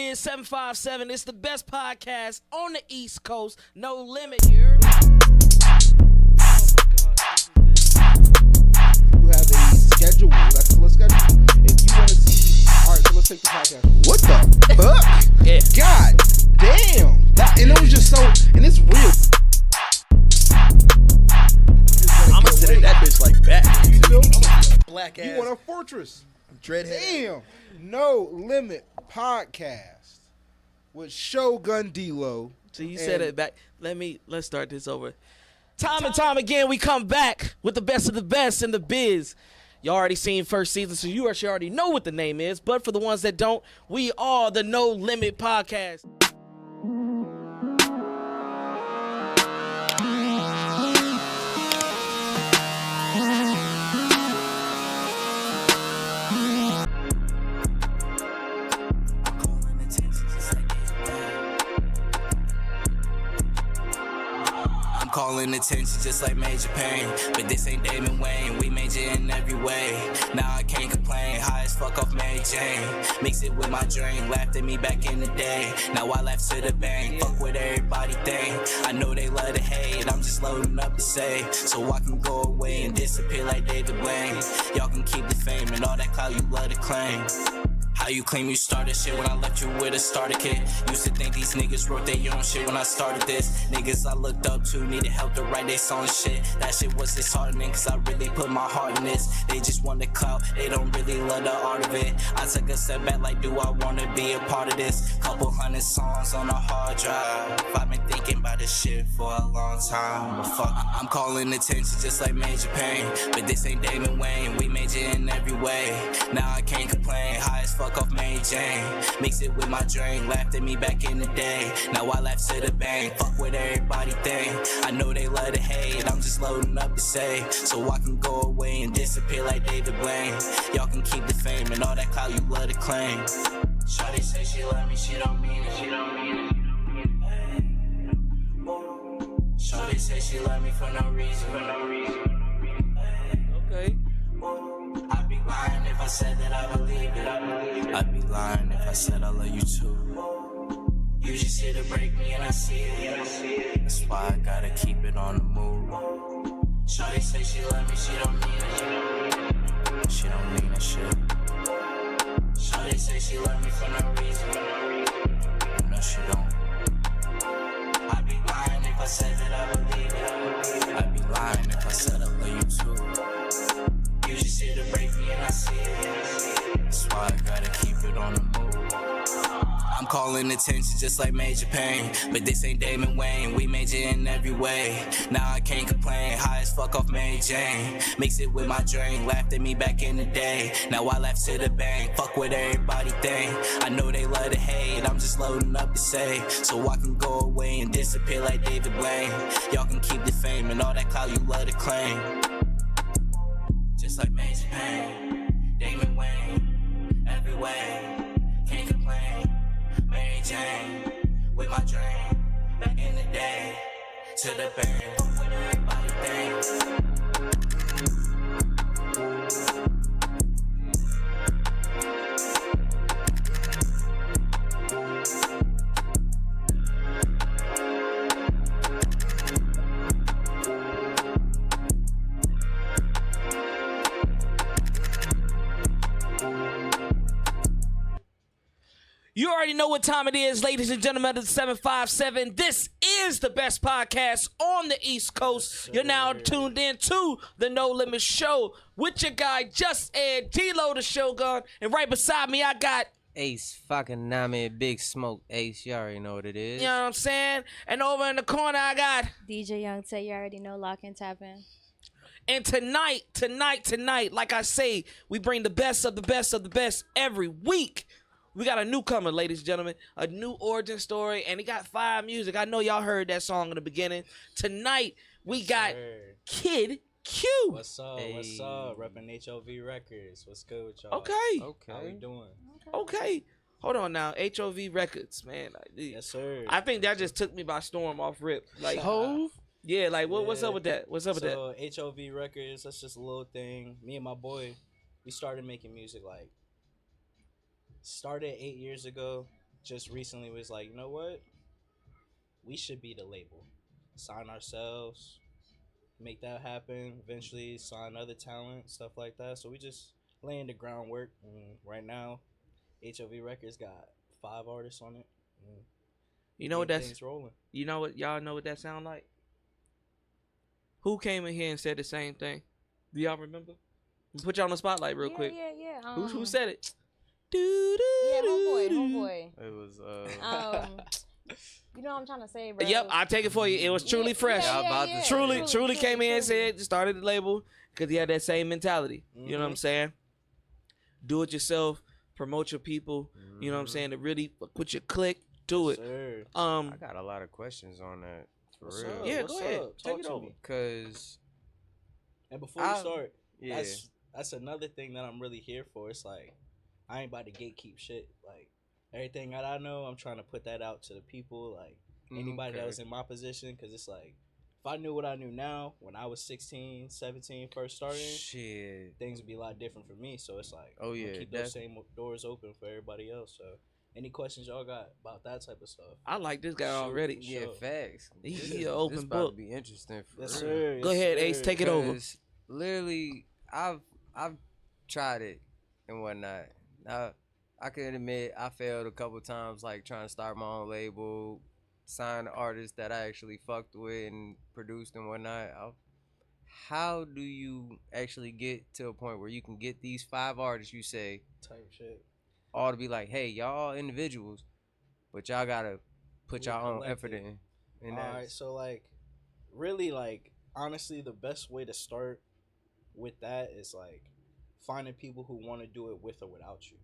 S3E57. It's the best podcast on the East Coast. No limit, you heard me? You have a schedule. That's a schedule. If you want to see, all right. So let's take the podcast. What the fuck? Yeah. God damn. And it was just so, and it's real. I'ma sit in that bitch like that. You feel? Black ass. You want a fortress? Dreadhead. Damn. No Limit Podcast with Shogun D-Lo. So you said it back. Let's start this over. Time and time again, we come back with the best of the best in the biz. You already seen first season, so you actually already know what the name is. But for the ones that don't, we are the No Limit Podcast. Calling attention just like Major Pain. But this ain't Damon Wayne, we major in every way. Now I can't complain, high as fuck off Mary Jane. Mix it with my drink, laughed at me back in the day. Now I laugh to the bank, fuck what everybody think. I know they love to hate, I'm just loading up to say. So I can go away and disappear like David Blaine. Y'all can keep the fame and all that clout you love to claim. How you claim you started shit when I left you with a starter kit? Used to think these niggas wrote their own shit when I started this. Niggas I looked up to needed help to write their song shit. That shit was disheartening cause I really put my heart in this. They just want the clout, they don't really love the art of it. I took a step back like, do I wanna be a part of this? Couple hundred songs on a hard drive. I've been thinking about this shit for a long time. But fuck, I'm calling attention just like Major Pain. But this ain't Damon Wayne, we major in every way. Now I can't complain, high as fuck off Mary Jane. Mix it with my drink, laughed at me back in the day. Now I laugh to the bank, fuck what everybody think. I know they love to hate, I'm just loading up to say. So I can go away and disappear like David Blaine. Y'all can keep the fame and all that clout you love to claim. Shawty say she love me, she don't mean it, she don't mean it. Shawty say she love me for no reason, for no reason. Okay. I'd be lying if I said that I believe it, I believe it. I'd be lying if I said I love you too. You just here to break me and I see it, and I see it. That's why I gotta keep it on the move. Shawty say she love me, she don't mean it, she don't mean it. She don't mean that shit. Shawty say she love me for no reason, for no reason. No, she don't. I'd be lying if I said that I believe it, I believe it. I'd be lying if I said I love you too. You just here to break me and I see it, and I see it. That's why I gotta keep it on the move. I'm calling attention just like Major Pain. But this ain't Damon Wayne, we major in every way. Now I can't complain, high as fuck off Mary Jane. Mix it with my drink, laughed at me back in the day. Now I laugh to the bank, fuck what everybody think. I know they love to hate, I'm just loading up to say. So I can go away and disappear like David Blaine. Y'all can keep the fame and all that clout you love to claim. Just like Major Pain, Damon Wayne, every way. Can't complain, Mary Jane, with my dream, back in the day, to the bank, what everybody thinks. You already know what time it is, ladies and gentlemen of the 757. This is the best podcast on the East Coast. You're now tuned in to the No Limit Show with your guy, Just Ed, D-Lo the Shogun, and right beside me, I got Ace fucking Nami, Big Smoke. Ace, you already know what it is. you know what I'm saying? And over in the corner, I got DJ Young Tay, you already know, lock and tap in. And tonight, like I say, we bring the best of the best of the best every week. We got a newcomer, ladies and gentlemen, a new origin story, and he got fire music. I know y'all heard that song in the beginning. Tonight, we got Kid Q. What's up? Hey. What's up? Repping HOV Records. What's good with y'all? Okay. How we doing? Okay. Hold on now. HOV Records, man. Yes, sir. I think that just took me by storm off rip. Like, Hove? Yeah, like what's up with that? What's up with that? So HOV Records, that's just a little thing. Me and my boy, we started making music like started 8 years ago. just recently was like, you know what? We should be the label. Sign ourselves, make that happen. Eventually, sign other talent, stuff like that. So we just laying the groundwork. And right now, HOV Records got 5 artists on it. And You know what getting that's? things rolling. You know what? Y'all know what that sound like? Who came in here and said the same thing? Do y'all remember? Put you on the spotlight real quick. Yeah. Who said it? Yeah, homeboy. It was You know what I'm trying to say, bro. Yep, I'll take it for you. It was truly fresh. Yeah, about to say. Truly came in and said, started the label because he had that same mentality. You know what I'm saying? Do it yourself, promote your people. You know what I'm saying? To really put your click, do it. Sir. I got a lot of questions on that. For What's real. up? Yeah, What's go ahead. up? Take Talk it to over. me. Cause And before we start, yeah, that's another thing that I'm really here for. It's like I ain't about to gatekeep shit. Like everything that I know, I'm trying to put that out to the people. Like anybody that was in my position, because it's like if I knew what I knew now when I was 16, 17, first starting, shit. things would be a lot different for me. So it's like Oh, I'm gonna yeah, keep those same doors open for everybody else. So any questions y'all got about that type of stuff? I like this guy Shoot. already. Yeah, Sure. He facts. an This open about book. to be interesting for Yes, real. sir. Go Yes, ahead, sir. Ace. Take it over. 'Cause literally, I've tried it and whatnot. I can admit I failed a couple times, like trying to start my own label, sign artists that I actually fucked with and produced and whatnot. How do you actually get to a point where you can get these 5 artists you say Type shit. all to be like, hey, y'all individuals, but y'all gotta put We y'all own collective. effort in. And All right, so like, really, like, honestly, the best way to start with that is like finding people who want to do it with or without you.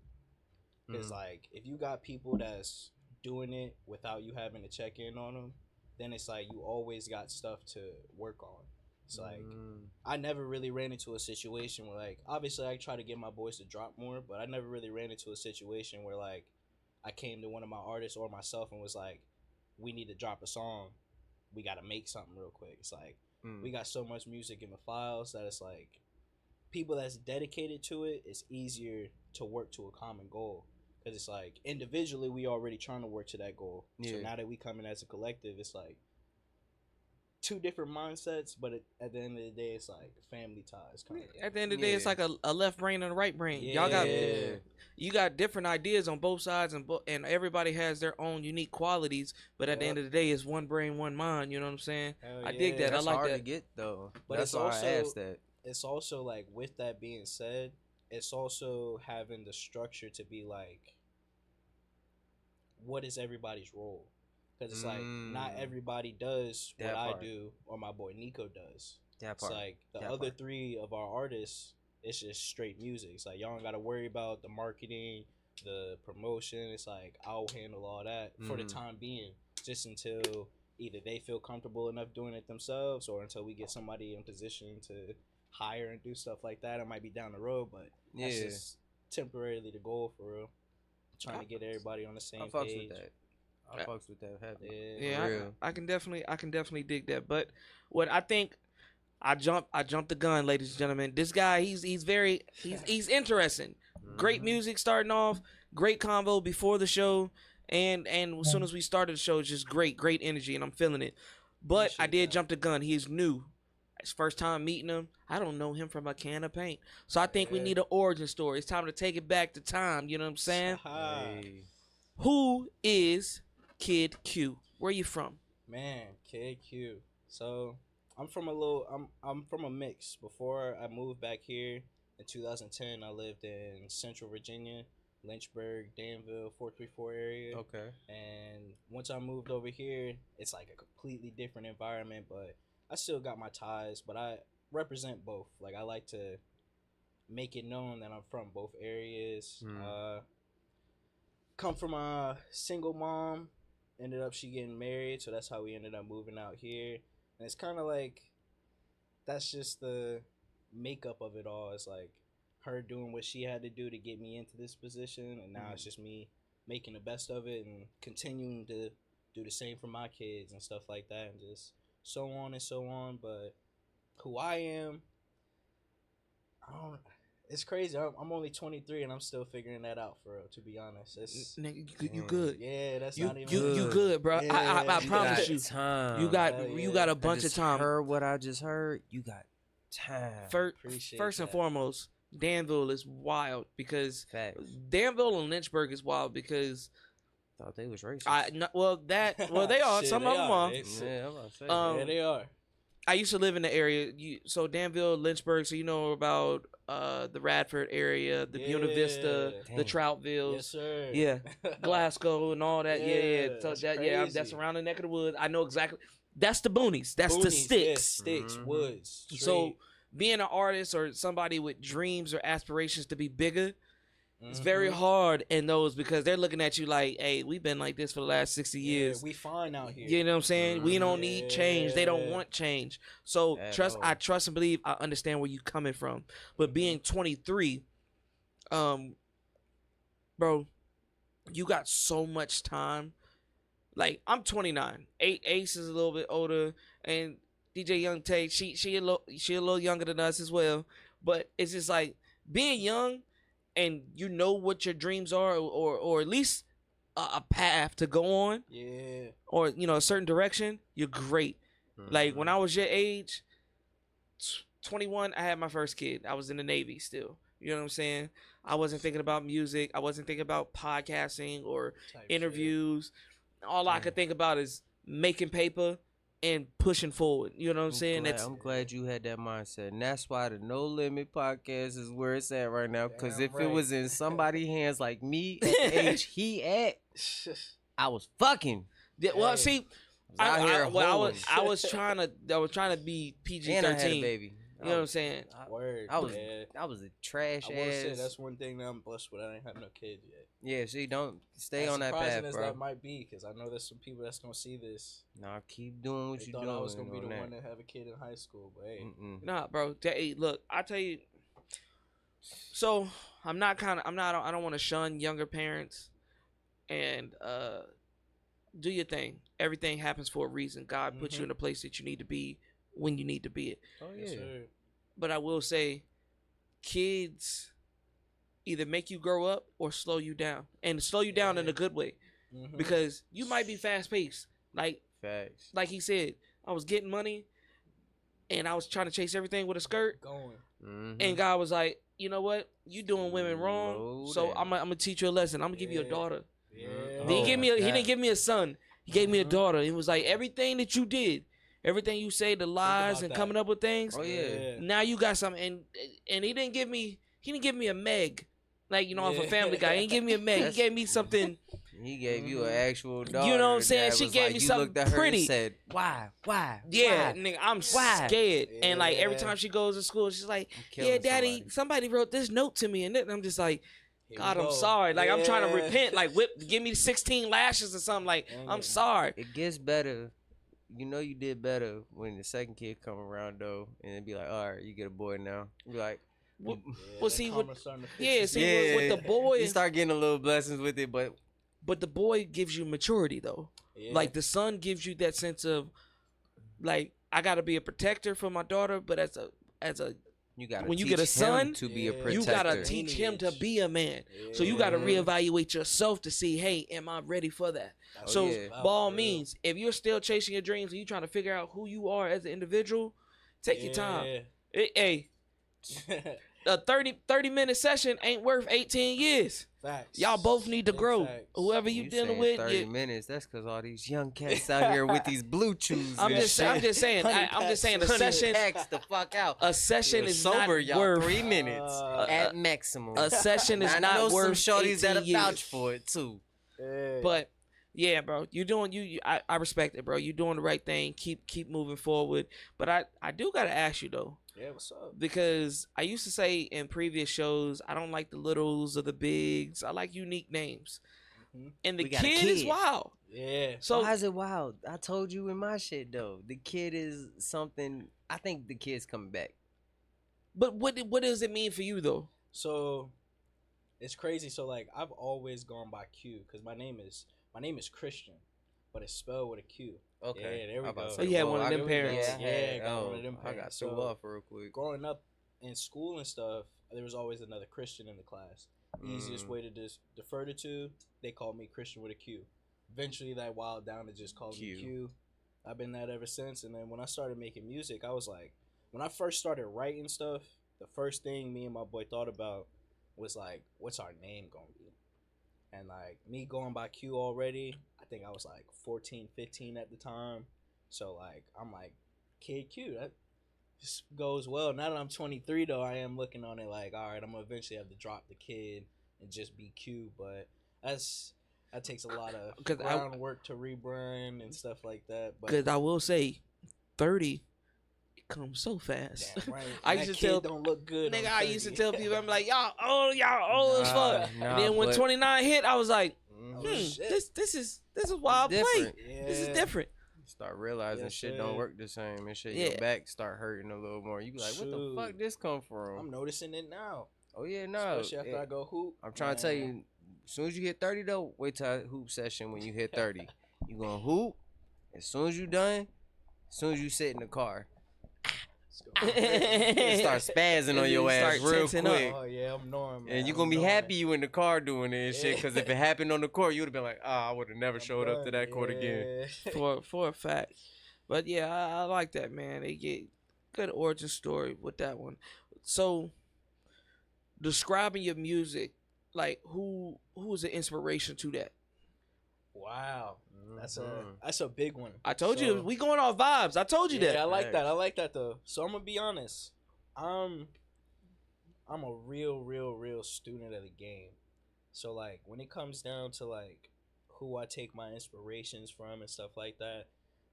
Because like, if you got people that's doing it without you having to check in on them, then it's like you always got stuff to work on. It's like I never really ran into a situation where like obviously I try to get my boys to drop more, but I never really ran into a situation where like I came to one of my artists or myself and was like, we need to drop a song. We got to make something real quick. It's like we got so much music in the files that it's like people that's dedicated to it, it's easier to work to a common goal. Because it's like individually we already trying to work to that goal. So now that we come in as a collective, it's like two different mindsets, but at the end of the day, it's like family ties. Kind of. At the end of the day, it's like a left brain and a right brain. Yeah. Y'all got you got different ideas on both sides, and everybody has their own unique qualities. But at the end of the day, it's one brain, one mind. You know what I'm saying? Hell I dig that. That's I like hard that. to get though. But That's it's why also I asked that. It's also like with that being said, it's also having the structure to be like, what is everybody's role? Because it's like not everybody does That what I part. do or my boy Nico does. That It's part. like the That other part. 3 of our artists, it's just straight music. It's like y'all don't gotta worry about the marketing, the promotion. It's like I'll handle all that for the time being, just until either they feel comfortable enough doing it themselves or until we get somebody in position to hire and do stuff like that. It might be down the road, but that's just temporarily the goal for real. Trying to get everybody on the same I fucks page. with that. I fucks with that heavy. Yeah. Yeah, I can definitely dig that. But what I think, I jumped the gun, ladies and gentlemen. This guy, he's interesting. Great music starting off, great convo before the show, and as soon as we started the show, it's just great energy, and I'm feeling it. But I did jump the gun. He's new. It's first time meeting him. I don't know him from a can of paint. So I think we need an origin story. It's time to take it back to time. You know what I'm saying? Hey. Who is Kid Q? Where you from? Man, KQ. So I'm from a mix. Before I moved back here in 2010, I lived in Central Virginia, Lynchburg, Danville, 434 area. Okay. And once I moved over here, it's like a completely different environment, but I still got my ties, but I represent both. Like I like to make it known that I'm from both areas. Come from a single mom, ended up she getting married, so that's how we ended up moving out here. And it's kind of like that's just the makeup of it all. It's like her doing what she had to do to get me into this position, and now it's just me making the best of it and continuing to do the same for my kids and stuff like that, and just so on and so on. But who I am, It's crazy. I'm only 23 and I'm still figuring that out for real. To be honest, it's Nigga, you good. yeah. That's You not even you good, bro. Yeah, I you promise got you. time. You got Hell you yeah. got a I bunch of just time. heard what I just heard. You got time. Appreciate First and that. foremost, Danville is wild because Facts. Danville and Lynchburg is wild because Thought they was racist. they are. Shit, Some they of them are. Yeah, I'm about to say. Yeah, they are. I used to live in the area. So Danville, Lynchburg. So you know about the Radford area, the Buena Vista, Damn. the Troutvilles, Yes, sir. yeah, Glasgow, and all that. Yeah. So that's that's crazy. around the neck of the woods. I know exactly. That's the boonies. That's the Boonies, sticks. yeah, sticks, Mhm. woods. So straight. being an artist or somebody with dreams or aspirations to be bigger, it's Mhm. very hard in those because they're looking at you like, hey, we've been like this for the last 60 Yeah, years. we fine out here. You know what I'm saying? We don't need change. They don't Yeah. want change. So At I all. trust and believe I understand where you coming from. But being 23, bro, you got so much time. Like I'm 29. Ace is a little bit older, and DJ Young Tay, she a little younger than us as well. But it's just like being young, and you know what your dreams are, or at least a path to go on, Yeah. or a certain direction. You're great. Like when I was your age, 21, I had my first kid. I was in the Navy still. You know what I'm saying? I wasn't thinking about music. I wasn't thinking about podcasting or Type interviews. All I could think about is making paper and pushing forward. You know what I'm saying? I'm glad you had that mindset, and that's why the No Limit podcast is where it's at right now. Because Damn if it right. was in somebody's hands like me at the age he at, shit. I was fucking. Yeah, well, Hey. see, I was out here hoeing. I was trying to be PG-13. And I had a baby. You know what I'm saying? Word. I was yeah. I was a trash I will say ass. that's one thing that I'm blessed with. I ain't have no kids yet. Yeah, see, don't stay As on that surprising path, as bro. that might be, because I know there's some people that's gonna see this. Nah, keep doing what They you thought doing. I was gonna be the on that. one to have a kid in high school, but hey, Nah, bro. Hey, look, I tell you. So I don't want to shun younger parents, and do your thing. Everything happens for a reason. God puts you in a place that you need to be when you need to be it. Oh yes, yeah. sir. But I will say, kids either make you grow up or slow you down, and slow you down in a good way, Mhm. because you might be fast paced. Facts. Like he said, I was getting money, and I was trying to chase everything with a skirt, Going. and God was like, you know what, you doing women wrong, Slow so down. I'm gonna teach you a lesson. I'm gonna give you a Yeah. daughter. Yeah. He Oh, didn't give me a son. He gave me a Mhm. daughter. He was like, everything that you did, everything you say, the lies about and that. coming up with things. Oh yeah. Now you got something, and he didn't give me a Meg, like off a Yeah. Family Guy. He didn't give me a Meg. He That's- gave me something. He gave you an Mhm. actual daughter. You know what I'm saying? that She was gave like, me you something looked at her pretty. and said, "Why? Yeah, Why? nigga, I'm Why? scared. And like every Yeah. time she goes to school, she's like, I'm killing "Yeah, Daddy, somebody." somebody wrote this note to me," and then I'm just like, Here God, we I'm go. sorry. Like I'm trying to Yeah. repent. Like give me 16 lashes or something. Like Dang I'm it. sorry. It gets better. You know you did better when the second kid come around though, and it'd be like, "All right, you get a boy now." Be like, Well, Yeah, well, that see, karma's starting to fix yeah, itself. see, with the boy, you start getting a little blessings with it, but but the boy gives you maturity though. Yeah. Like the son gives you that sense of, like, I gotta be a protector for my daughter, but as a you gotta when you teach get a son, him to be a Yeah. protector. you gotta teach him to be a man. So you gotta Mhm. reevaluate yourself to see, hey, am I ready for that? That's So what yeah. it's about, by all for real. means, if you're still chasing your dreams and you trying to figure out who you are as an individual, take your time. Hey, a 30-minute session ain't worth 18 years. Facts. Y'all both need to Big grow. facts. Whoever you dealing saying with, 30 minutes. That's because all these young cats out here with these blue chews. I'm and just shit. saying. I'm just saying. A session, Packs the fuck out. a session You're is sober, not y'all. worth. 3 minutes at maximum. A session is I not know worth some shorties 18 that'll years. vouch for it too. Yeah. But yeah, bro, you doing I respect it, bro. You doing the right thing. Keep moving forward. But I do gotta ask you though, yeah, what's up? because I used to say in previous shows I don't like the littles or the bigs. I like unique names. Mhm. And the We got a kid is kid. wild. Yeah. So Why is it wild? I told you in my shit though. The kid is something. I think the kid's coming back. but what does it mean for you though? So it's crazy. So like I've always gone by Q because my name is Christian, but it's spelled with a Q. Yeah, there we I'm about to go. So you had whoa, one of I them got- parents. Yeah, I got oh, one of them I got parents. threw So- off real quick. Growing up in school and stuff, there was always another Christian in the class. The easiest way to just defer the two, they called me Christian with a Q. Eventually, that wild down to just call me Q. I've been that ever since. And then when I started making music, I was like, when I first started writing stuff, the first thing me and my boy thought about was like, what's our name gonna be? And like me going by Q already, I think I was like 14, 15 at the time. So like, I'm like, Kid Q, that just goes well. Now that I'm 23 though, I am looking on it like, all right, I'm gonna eventually have to drop the kid and just be Q. But that takes a lot of groundwork to rebrand and stuff like that. Because I will say, 30 it comes so fast. Damn right. I used to tell, don't look good. nigga, I used to tell people, I'm like, y'all old as fuck. And then when 29 hit, I was like, this is why I play. Yeah. This is different. Start realizing shit don't work the same and shit. Your back start hurting a little more. You be like, what the fuck this come from? I'm noticing it now. Oh yeah, no. Especially after I go hoop. I'm trying to tell you, as soon as you hit 30 though, wait till a hoop session when you hit 30. You gonna hoop. As soon as you done, as soon as you sit in the car, it start spazzing on your ass real quick. Oh yeah, I'm Norm. And you gonna be happy you in the car doing it and shit. Cause if it happened on the court, you would have been like, I would have never showed up to that court again. For a fact. But yeah, I like that, man. They get good origin story with that one. So describing your music, like who is an inspiration to that? Wow, that's a big one. I told you we going off vibes. I told you that. I like that. I like that though. So I'm gonna be honest. I'm a real student of the game. So like when it comes down to like who I take my inspirations from and stuff like that,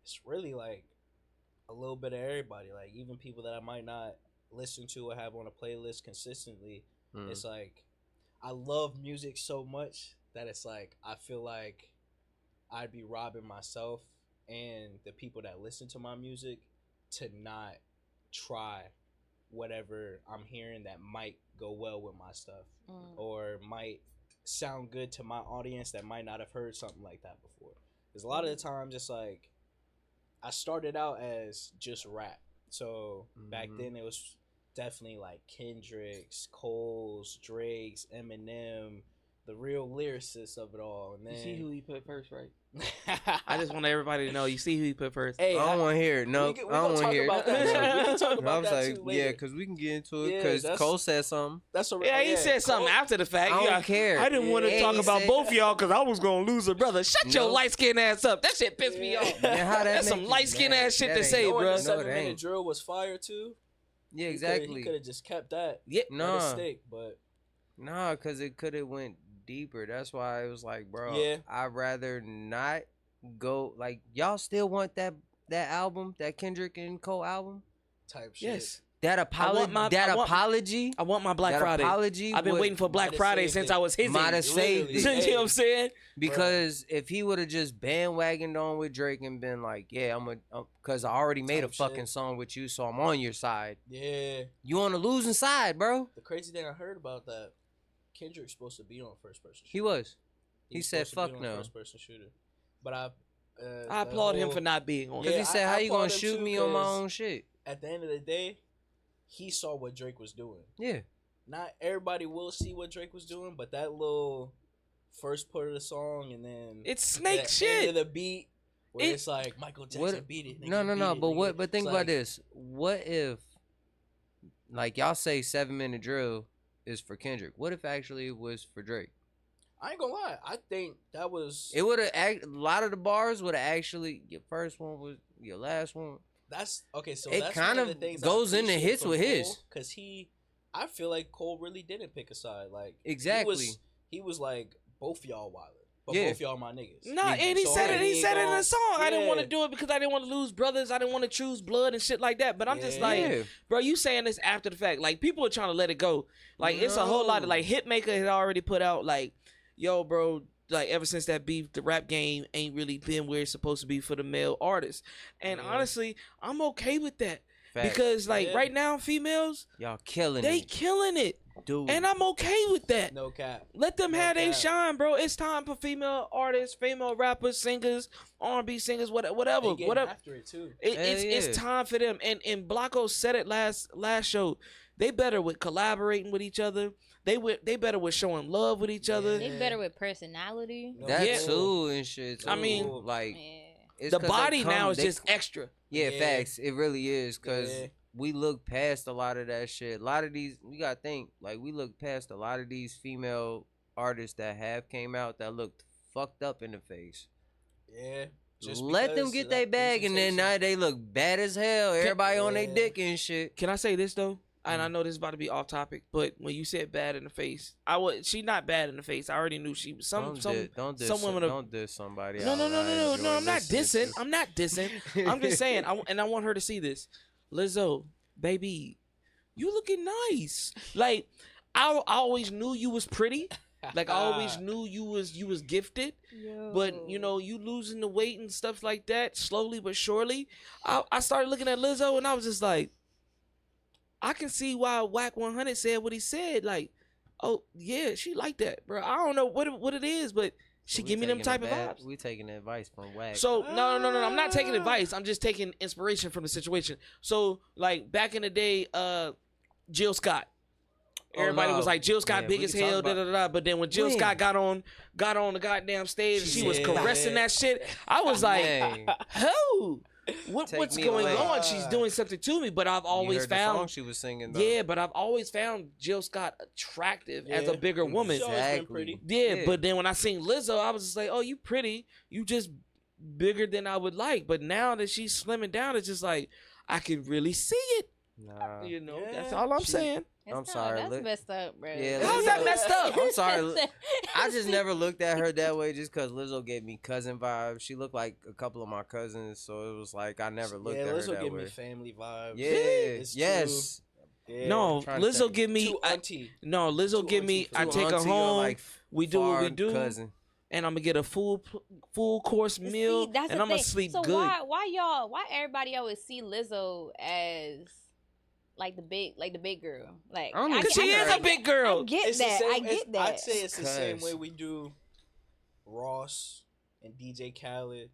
it's really like a little bit of everybody. Like even people that I might not listen to or have on a playlist consistently. It's like I love music so much that it's like I feel like I'd be robbing myself and the people that listen to my music to not try whatever I'm hearing that might go well with my stuff or might sound good to my audience that might not have heard something like that before. Because a lot of the times it's like I started out as just rap. So back then it was definitely like Kendrick's, Cole's, Drake's, Eminem, the real lyricists of it all. And then you see who he put first, right? I just want everybody to know. You see who he put first. Hey, I don't want to hear it. No, I don't want to hear it. We can talk about I was that like, too later. yeah, because we can get into it. Because Cole said something. He said something after the fact. I don't care. I didn't want to talk about both of y'all because I was going to lose a brother. Shut your light-skinned ass up. That shit pissed me off. That's some light-skinned ass shit to say, bro. The 7-minute drill was fire too. Yeah, exactly. He could have just kept that. Yeah. Nah, because it could have went deeper. That's why it was like, bro, I'd rather not go. Like, y'all still want that album, that Kendrick and Cole album? Type shit. Yes. That apology. I want my Black Friday. Apology. I've been waiting for Black Friday since I was his age. Might have saved it. You know what I'm saying? Because if he would have just bandwagoned on with Drake and been like, yeah, because I already made a fucking song with you, so I'm on your side. Yeah. You on the losing side, bro. The crazy thing I heard about that, Kendrick's supposed to be on first person shooter. He was. He said, fuck no. First person shooter. But I applaud him for not being on. Because he said, how you going to shoot me on my own shit? At the end of the day, he saw what Drake was doing. Yeah. Not everybody will see what Drake was doing, but that little first part of the song and then it's snake shit. End of the beat where it's like Michael Jackson beat it. No. But think about this. What if, like y'all say, 7-minute drill is for Kendrick? What if actually it was for Drake? I ain't gonna lie. I think that was. It would have a lot of the bars would have actually. Your first one was your last one. That's okay. So it that's kind of goes into hits with his, because I feel like Cole really didn't pick a side. Like exactly, he was like both y'all wildin', but both y'all my niggas. No, and he said it. He said it in a song. I didn't want to do it because I didn't want to lose brothers. I didn't want to choose blood and shit like that. But I'm just like, bro, you saying this after the fact? Like people are trying to let it go. Like it's a whole lot of like Hitmaker had already put out like, yo, bro. Like ever since that beef, the rap game ain't really been where it's supposed to be for the male artists. And honestly, I'm okay with that. Fact. Because like right now, females, y'all killing they killing it. Dude. And I'm okay with that. No cap. Let them have their shine, bro. It's time for female artists, female rappers, singers, R&B singers, whatever. After it too. It's time for them. And Blocko said it last show. They better with collaborating with each other. They better with showing love with each other. They better with personality. That Yeah. too and shit. Too. I mean, like Yeah. it's The 'cause body they now is they- just extra. Yeah, Yeah. facts. It really is because Yeah. we look past a lot of that shit. A lot of these, we gotta think like we look past a lot of these female artists that have came out that looked fucked up in the face. Yeah. Let them get their bag, and then now they look bad as hell. Everybody on their Yeah. dick and shit. Can I say this though? And I know this is about to be off topic, but when you said bad in the face, she not bad in the face. I already knew she was some women. Don't diss somebody. No, outright. I'm not This is dissing. just- I'm not dissing. I'm just saying, and I want her to see this. Lizzo, baby, you looking nice. Like I always knew you was pretty. Like I always knew you was gifted. But you know, you losing the weight and stuff like that slowly but surely. I started looking at Lizzo and I was just like, I can see why Whack 100 said what he said. Like, oh yeah, she like that, bro. I don't know what it is, but she we give me them taking type the of bad- vibes. We taking advice from Whack. So no. I'm not taking advice. I'm just taking inspiration from the situation. So like back in the day, Jill Scott. Everybody was like, Jill Scott Yeah, big we as can talk hell, about- da da da. But then when Jill When? Scott got on the goddamn stage, and she was Yeah. caressing that shit. I was like, Dang. "Who? What's me going away. on?" She's doing something to me, but I've You always heard the song found, she was singing. Though. yeah, but I've always found Jill Scott attractive as a Yeah. bigger woman. She's always been Exactly. pretty. Yeah, Yeah. but then when I seen Lizzo, I was just like, "Oh, you pretty. You just bigger than I would like." But now that she's slimming down, it's just like I can really see it. Nah. You know, Yeah. that's all I'm saying. I'm sorry, That's Liz. messed up, bro. Yeah, How's that messed up? I'm sorry. I just never looked at her that way just because Lizzo gave me cousin vibes. She looked like a couple of my cousins, so it was like I never looked at her Lizzo that give way. me family vibes. Yeah, It's yes. Yeah. No, trying to Lizzo think. give me. Too auntie. No, Lizzo Too give me. auntie I for Two take her auntie or, home. like, We do what we far do, Cousin. and I'm gonna get a full course meal, See, that's and the I'm gonna thing. sleep so good. why everybody always see Lizzo as like the big girl? Like I don't even Cause she see is her. a big girl. I get It's the that. same- I get that. I'd say it's the same Cause- way we do Ross and DJ Khaled.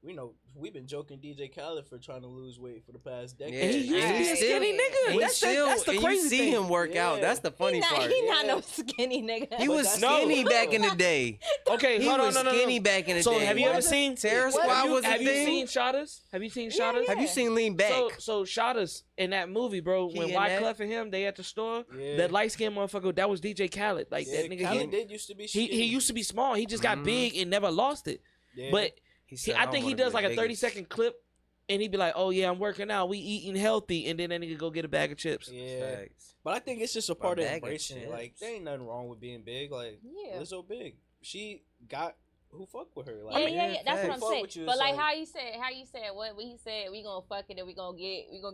We know we've been joking DJ Khaled for trying to lose weight for the past decade. And he used to be a And skinny still- nigga. and That's the and crazy you see thing. him work out. Yeah. That's the funny part. He not Yeah. no skinny nigga. He But was that's- skinny No. back in the day. Okay, He hold on, was no. skinny back in the So day. have you ever seen Terror What? Squad was a Have you thing? seen Shottas? Have you seen Yeah, Shottas? yeah. Have you seen Lean Back? So Shottas in that movie, bro, He when in that? Wyclef and him, they at the store, Yeah. that light skinned motherfucker, that was DJ Khaled. Like Yeah, that nigga, Khaled did used to be he skinny. used to be small. He just got Mhm. big and never lost it. Yeah. But said, I don't think he wanna be does like a the 30-second clip, and he'd be like, "Oh yeah, I'm working out. We eating healthy," and then that nigga go get a bag of chips. yeah. Facts. But I think it's just a My part of bag of embracing it. Like chips. there ain't nothing wrong with being big. Like Yeah. Lizzo big. She got who fuck with her. Yeah, Like yeah. That's what I'm fuck saying. with you, But it's like like- how you said what when he said we gonna fuck it and we gonna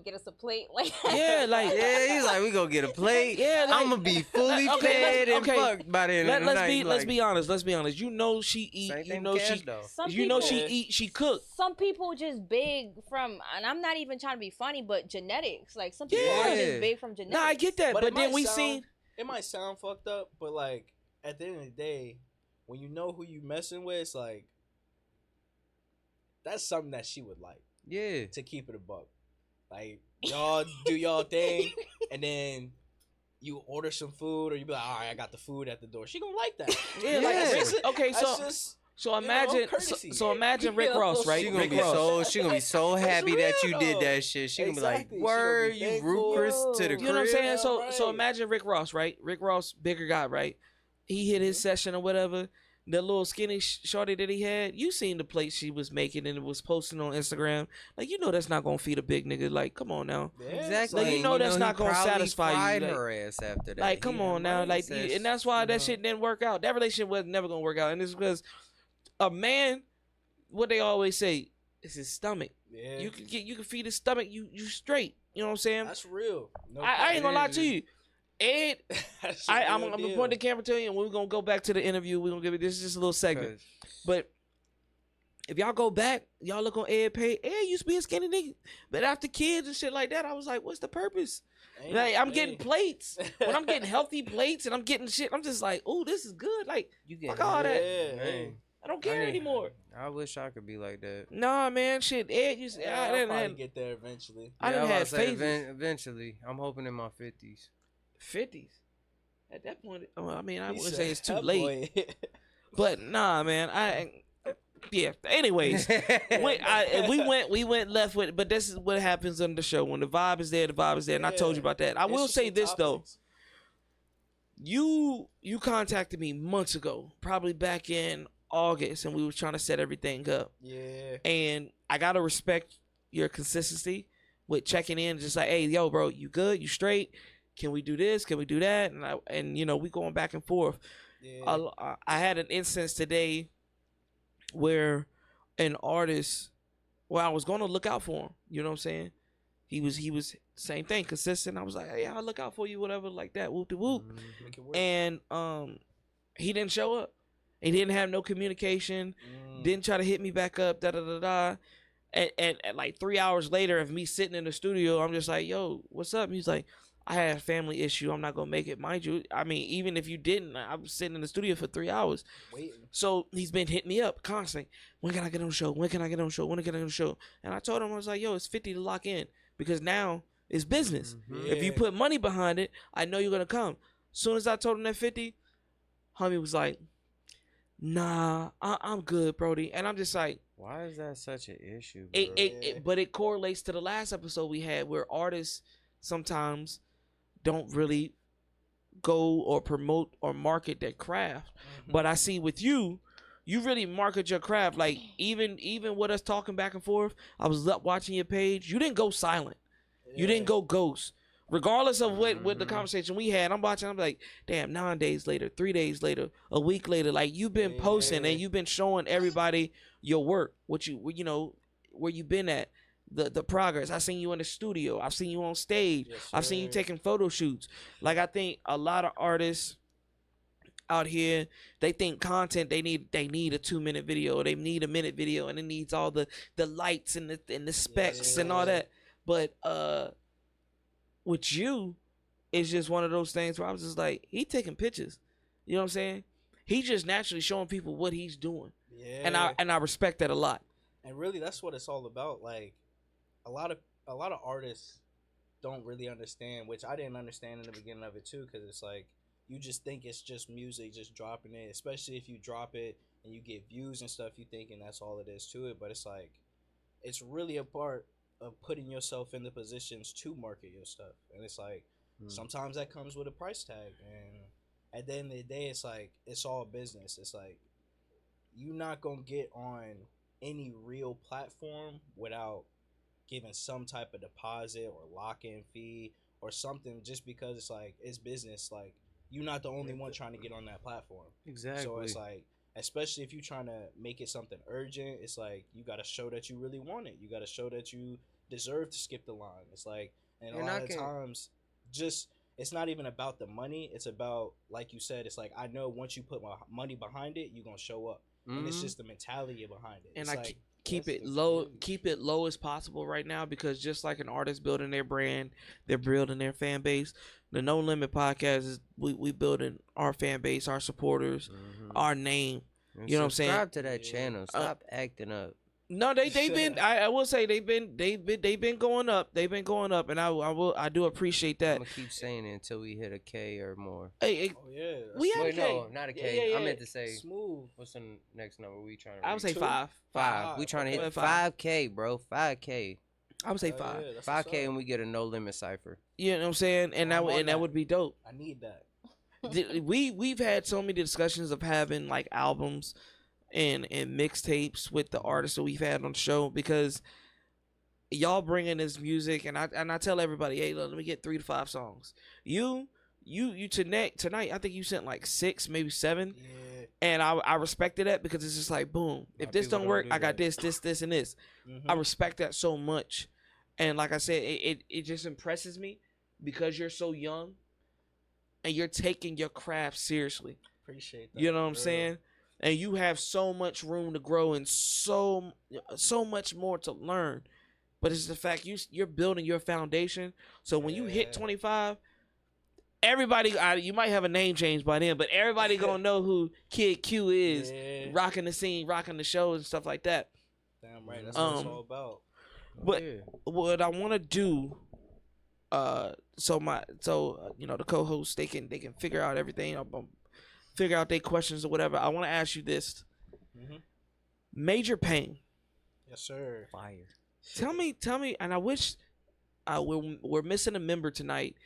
get us a plate. Like Yeah, like Yeah, he's like, we gonna get a plate. Yeah, like- I'm gonna be fully Okay, fed and okay. fucked by the end of the let's night. be let's Like, be honest. Let's be honest. You know she eat. same You thing know with she. Cash, though. some You know people, she eat. She cook. Some people just big from, and I'm not even trying to be funny, but genetics. Like some people are Yeah. just big from genetics. Nah, I get that, But but it then might we sound- seen. it might sound fucked up, but like at the end of the day, when you know who you messing with, it's like that's something that she would like, yeah. to keep it a buck. Like y'all do y'all thing, and then you order some food, or you be like, all right, I got the food at the door. She gonna like that. Yeah, like Yeah. that's- okay, That's so just so know, imagine courtesy. so imagine Rick Yo. Ross, right? She gonna Rick be Ross. she gonna be so That's happy that you real, did though. that shit. She gonna be like, Exactly. She gonna be word, you thankful. root Chris to the crib. You know what I'm saying? Yeah, So right. imagine Rick Ross, right? Rick Ross, bigger guy, right? He hit his session or whatever. The little skinny shorty that he had, you seen the plate she was making and it was posting on Instagram. Like, you know that's not gonna feed a big nigga. Like, come on now. Yeah, Exactly. Like, you know that's he not gonna probably satisfy you, fried like- her ass after that. Like, come He on now. had Like, says, and that's why you that know, shit didn't work out. That relationship was never gonna work out. And it's because a man, what they always say, is his stomach. Yeah. You can feed his stomach. You straight. You know what I'm saying? That's real. No I ain't gonna lie to is. you. Ed, That's a I'm real gonna deal. point the camera to you, and we're gonna go back to the interview. We're gonna give it. This is just a little segment. 'cause But if y'all go back, y'all look on Ed Pay. Ed used to be a skinny nigga, but after kids and shit like that, I was like, what's the purpose? Ain't- Like, I'm getting ain't- plates. When I'm getting healthy plates and I'm getting shit, I'm just like, oh, this is good. Like, you get fuck all that. Yeah, hey. I don't care anymore. I wish I could be like that. Nah, man, shit. Ed, I'll probably get there eventually. I done had phases. Eventually, I'm hoping in my 50s. 50s. At that point, I mean, I He wouldn't said, say it's too "That late. boy." But nah, man. Yeah. Anyways, we went left with. But this is what happens on the show. When the vibe is there, the vibe is there. And I told you about that. I will say this though. You contacted me months ago, probably back in August, and we were trying to set everything up. Yeah. And I gotta respect your consistency with checking in, just like, hey, yo, bro, you good? You straight? Can we do this? Can we do that? And you know, we going back and forth. Yeah. I had an instance today where an artist, well, I was gonna look out for him. You know what I'm saying? He was same thing, consistent. I was like, hey, I'll look out for you, whatever, like that, whoop de whoop. And he didn't show up. He didn't have no communication. Didn't try to hit me back up. Da da da da. And like 3 hours later of me sitting in the studio, I'm just like, yo, what's up? And he's like, I had a family issue. I'm not gonna make it. Mind you, I mean, even if you didn't, I was sitting in the studio for 3 hours. Waiting. So he's been hitting me up constantly. When can I get on the show? When can I get on the show? When can I get on the show? And I told him, I was like, yo, it's 50 to lock in because now it's business. Yeah. If you put money behind it, I know you're gonna come. Soon as I told him that 50, homie was like, nah, I'm good, Brody. And I'm just like, why is that such an issue, bro? But it correlates to the last episode we had where artists sometimes don't really go or promote or market their craft. But I see with you really market your craft. Like even with us talking back and forth, I was watching your page. You didn't go silent. You didn't go ghost. Regardless of what the conversation we had, I'm watching. I'm like, damn, 9 days later, 3 days later, a week later, like you've been posting and you've been showing everybody your work, what you know, where you been at, the progress. I seen you in the studio. I've seen you on stage. Yes, I've seen you taking photo shoots. Like I think a lot of artists out here, they think content they need a 2-minute video, or they need a minute video, and it needs all the lights and the specs and all that. But with you, it's just one of those things where I was just like, he taking pictures. You know what I'm saying? He just naturally showing people what he's doing. Yeah. And I respect that a lot. And really, that's what it's all about. Like, a lot of artists don't really understand, which I didn't understand in the beginning of it too, because it's like you just think it's just music, just dropping it. Especially if you drop it and you get views and stuff, you thinking that's all it is to it. But it's like, it's really a part of putting yourself in the positions to market your stuff. And it's like sometimes that comes with a price tag. And at the end of the day, it's like it's all business. It's like you're not gonna get on any real platform without giving some type of deposit or lock-in fee or something, just because it's like it's business. Like, you're not the only one trying to get on that platform. Exactly. So it's like, especially if you're trying to make it something urgent, it's like you got to show that you really want it. You got to show that you deserve to skip the line. It's like, and a lot of times, just it's not even about the money. It's about, like you said, it's like, I know once you put my money behind it, you're gonna show up. And it's just the mentality behind it. And it's I like, keep it low as possible right now, because just like an artist building their brand, they're building their fan base. The No Limit podcast is we building our fan base, our supporters, our name. And you know what I'm saying? Subscribe to that channel. Stop acting up. No, they've been. I will say they've been going up. They've been going up, and I do appreciate that. I'm gonna keep saying it until we hit a K or more. Hey, oh yeah, we had a Wait, K. no, not a K. Yeah. I meant to say smooth. what's the next number we trying to? I would say reach? 5. Five. We trying to hit 5K, bro. 5K. I would say 5. Yeah, 5K, and we get a No Limit cipher. You know what I'm saying? And that would be dope. I need that. We've had so many discussions of having like albums and mixtapes with the artists that we've had on the show, because y'all bring in this music, and I tell everybody, hey, look, let me get 3 to 5 songs. You tonight I think you sent like 6, maybe 7. Yeah. And I respected that, because it's just like, boom, if this don't work, I got this, and this. I respect that so much. And like I said, it just impresses me, because you're so young and you're taking your craft seriously. Appreciate that. You know what I'm saying? And you have so much room to grow and so much more to learn. But it's the fact you're building your foundation. So when you hit 25, everybody, you might have a name change by then, but everybody gonna know who Kid Q is, Yeah. rocking the scene, rocking the show and stuff like that. Damn right. That's what it's all about. But Yeah. what I want to do, the co-hosts they can figure out everything, figure out their questions or whatever. I want to ask you this: Major Pain. Yes, sir. Fire. Tell me, and I wish we're missing a member tonight,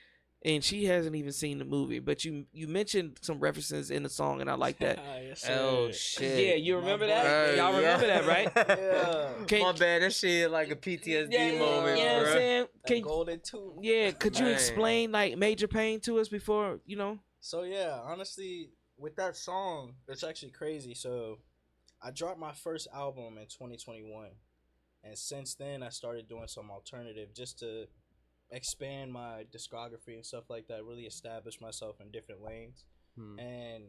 and she hasn't even seen the movie. But you mentioned some references in the song, and I like that. Yes, sir. Oh shit. Yeah, you remember that? boy. Y'all remember that, right? Yeah. My bad. That shit like a PTSD Yeah, moment, you know what I'm bro. saying? That golden tooth. Yeah, could you Man. explain like Major Pain to us before, So yeah, honestly, with that song, it's actually crazy. So I dropped my first album in 2021, and since then I started doing some alternative just to expand my discography and stuff like that, really establish myself in different lanes. And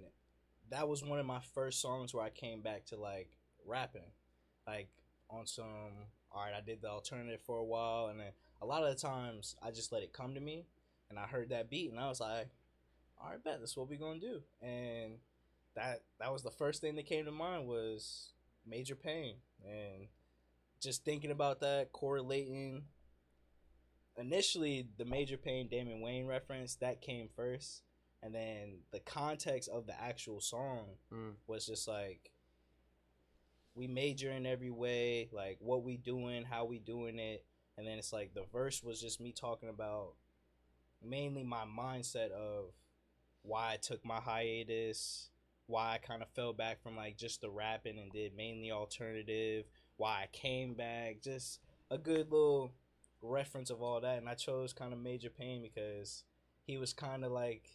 that was one of my first songs where I came back to like rapping, like on some, all right, I did the alternative for a while, and then a lot of the times I just let it come to me, and I heard that beat and I was like, all right, bet, that's what we gonna do. And that was the first thing that came to mind was Major Pain. And just thinking about that, correlating, initially the Major Pain Damon Wayne reference that came first, and then the context of the actual song was just like, we major in every way, like what we doing, how we doing it. And then it's like the verse was just me talking about mainly my mindset of why I took my hiatus, why I kind of fell back from like just the rapping and did mainly alternative, why I came back, just a good little reference of all that. And I chose kind of Major Pain because he was kind of like,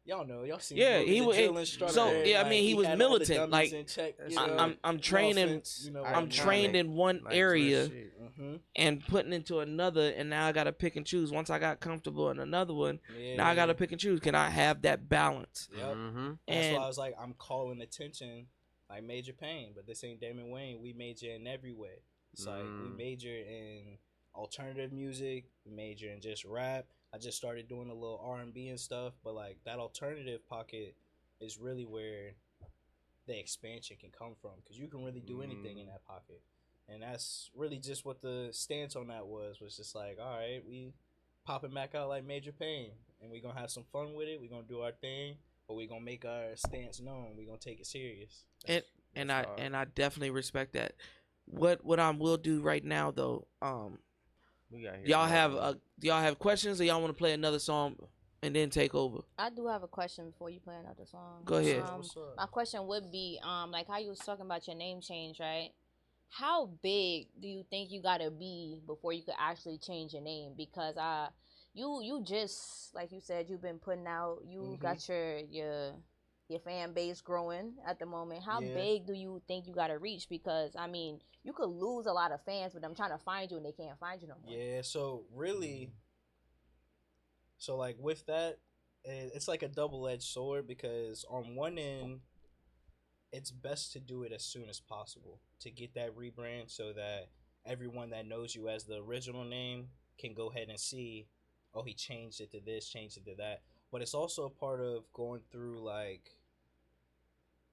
y'all seen he was. So and, yeah, I mean, he was had all the militant. dummies Like in check, you know? I'm No training. offense, you know, I'm whatnot. trained in one Like, area real shit. and putting into another, and now I gotta pick and choose. Once I got comfortable in another one, Yeah. now I gotta pick and choose. Can I have that balance? Yep. That's And why I was like, I'm calling attention like Major Pain, but this ain't Damon Wayne. We major in every way. It's like we major in alternative music, we major in just rap. I just started doing a little R&B and stuff, but like that alternative pocket is really where the expansion can come from, because you can really do anything in that pocket. And that's really just what the stance on that was just like, all right, we popping back out like Major Pain, and we gonna have some fun with it. We gonna do our thing, but we gonna make our stance known. We gonna take it serious. and I definitely respect that. What I will do right now though, We got here y'all tomorrow. do y'all have questions, or y'all want to play another song and then take over? I do have a question before you play another song. Go ahead. What's up? My question would be, like how you was talking about your name change, right? How big do you think you gotta be before you could actually change your name? Because you just, like you said, you've been putting out, you got your fan base growing at the moment. How big do you think you gotta reach? Because I mean, you could lose a lot of fans with them trying to find you and they can't find you no more. Yeah, so really, so like with that, it's like a double-edged sword, because on one end, it's best to do it as soon as possible to get that rebrand, so that everyone that knows you as the original name can go ahead and see, oh, he changed it to this, changed it to that. But it's also a part of going through, like,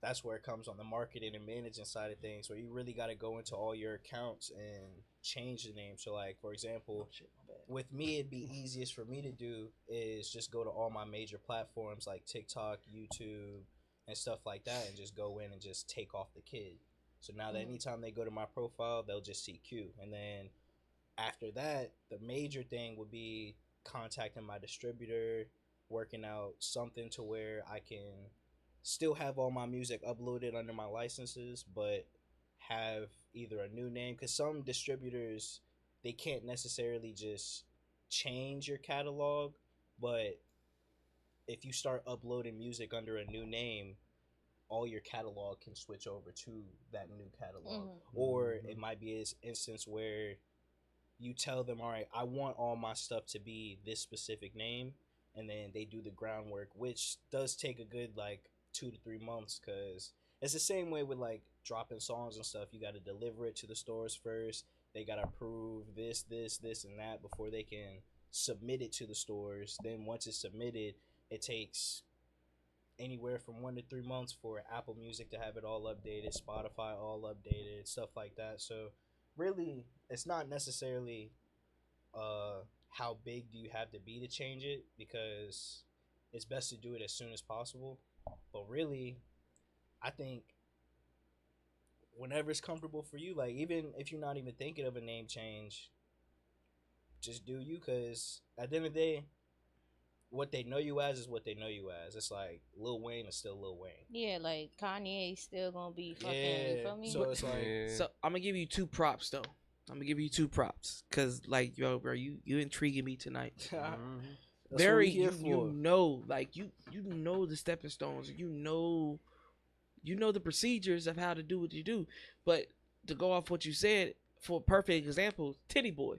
that's where it comes on the marketing and managing side of things, where you really got to go into all your accounts and change the name. So like, for example, with me, it'd be easiest for me to do is just go to all my major platforms like TikTok, YouTube, and stuff like that, and just go in and just take off the kid. So now that anytime they go to my profile, they'll just see Q. And then after that, the major thing would be contacting my distributor, working out something to where I can still have all my music uploaded under my licenses, but have either a new name, because some distributors, they can't necessarily just change your catalog, but if you start uploading music under a new name, all your catalog can switch over to that new catalog. Or it might be an instance where you tell them, all right, I want all my stuff to be this specific name, and then they do the groundwork, which does take a good like 2 to 3 months, because it's the same way with like dropping songs and stuff. You got to deliver it to the stores first. They got to approve this and that before they can submit it to the stores. Then once it's submitted, it takes anywhere from 1 to 3 months for Apple Music to have it all updated, Spotify all updated, stuff like that. So really, it's not necessarily how big do you have to be to change it, because it's best to do it as soon as possible. But really, I think whenever it's comfortable for you, like even if you're not even thinking of a name change, just do you, because at the end of the day, what they know you as is what they know you as. It's like Lil Wayne is still Lil Wayne. Yeah, like Kanye still gonna be fucking. Yeah, You feel me? so it's like So I'm gonna give you 2 props though. I'm gonna give you 2 props, cause like, yo, bro, you intriguing me tonight. that's Very, what we here you know, like you know the stepping stones, you know the procedures of how to do what you do. But to go off what you said, for a perfect example, Titty Boy.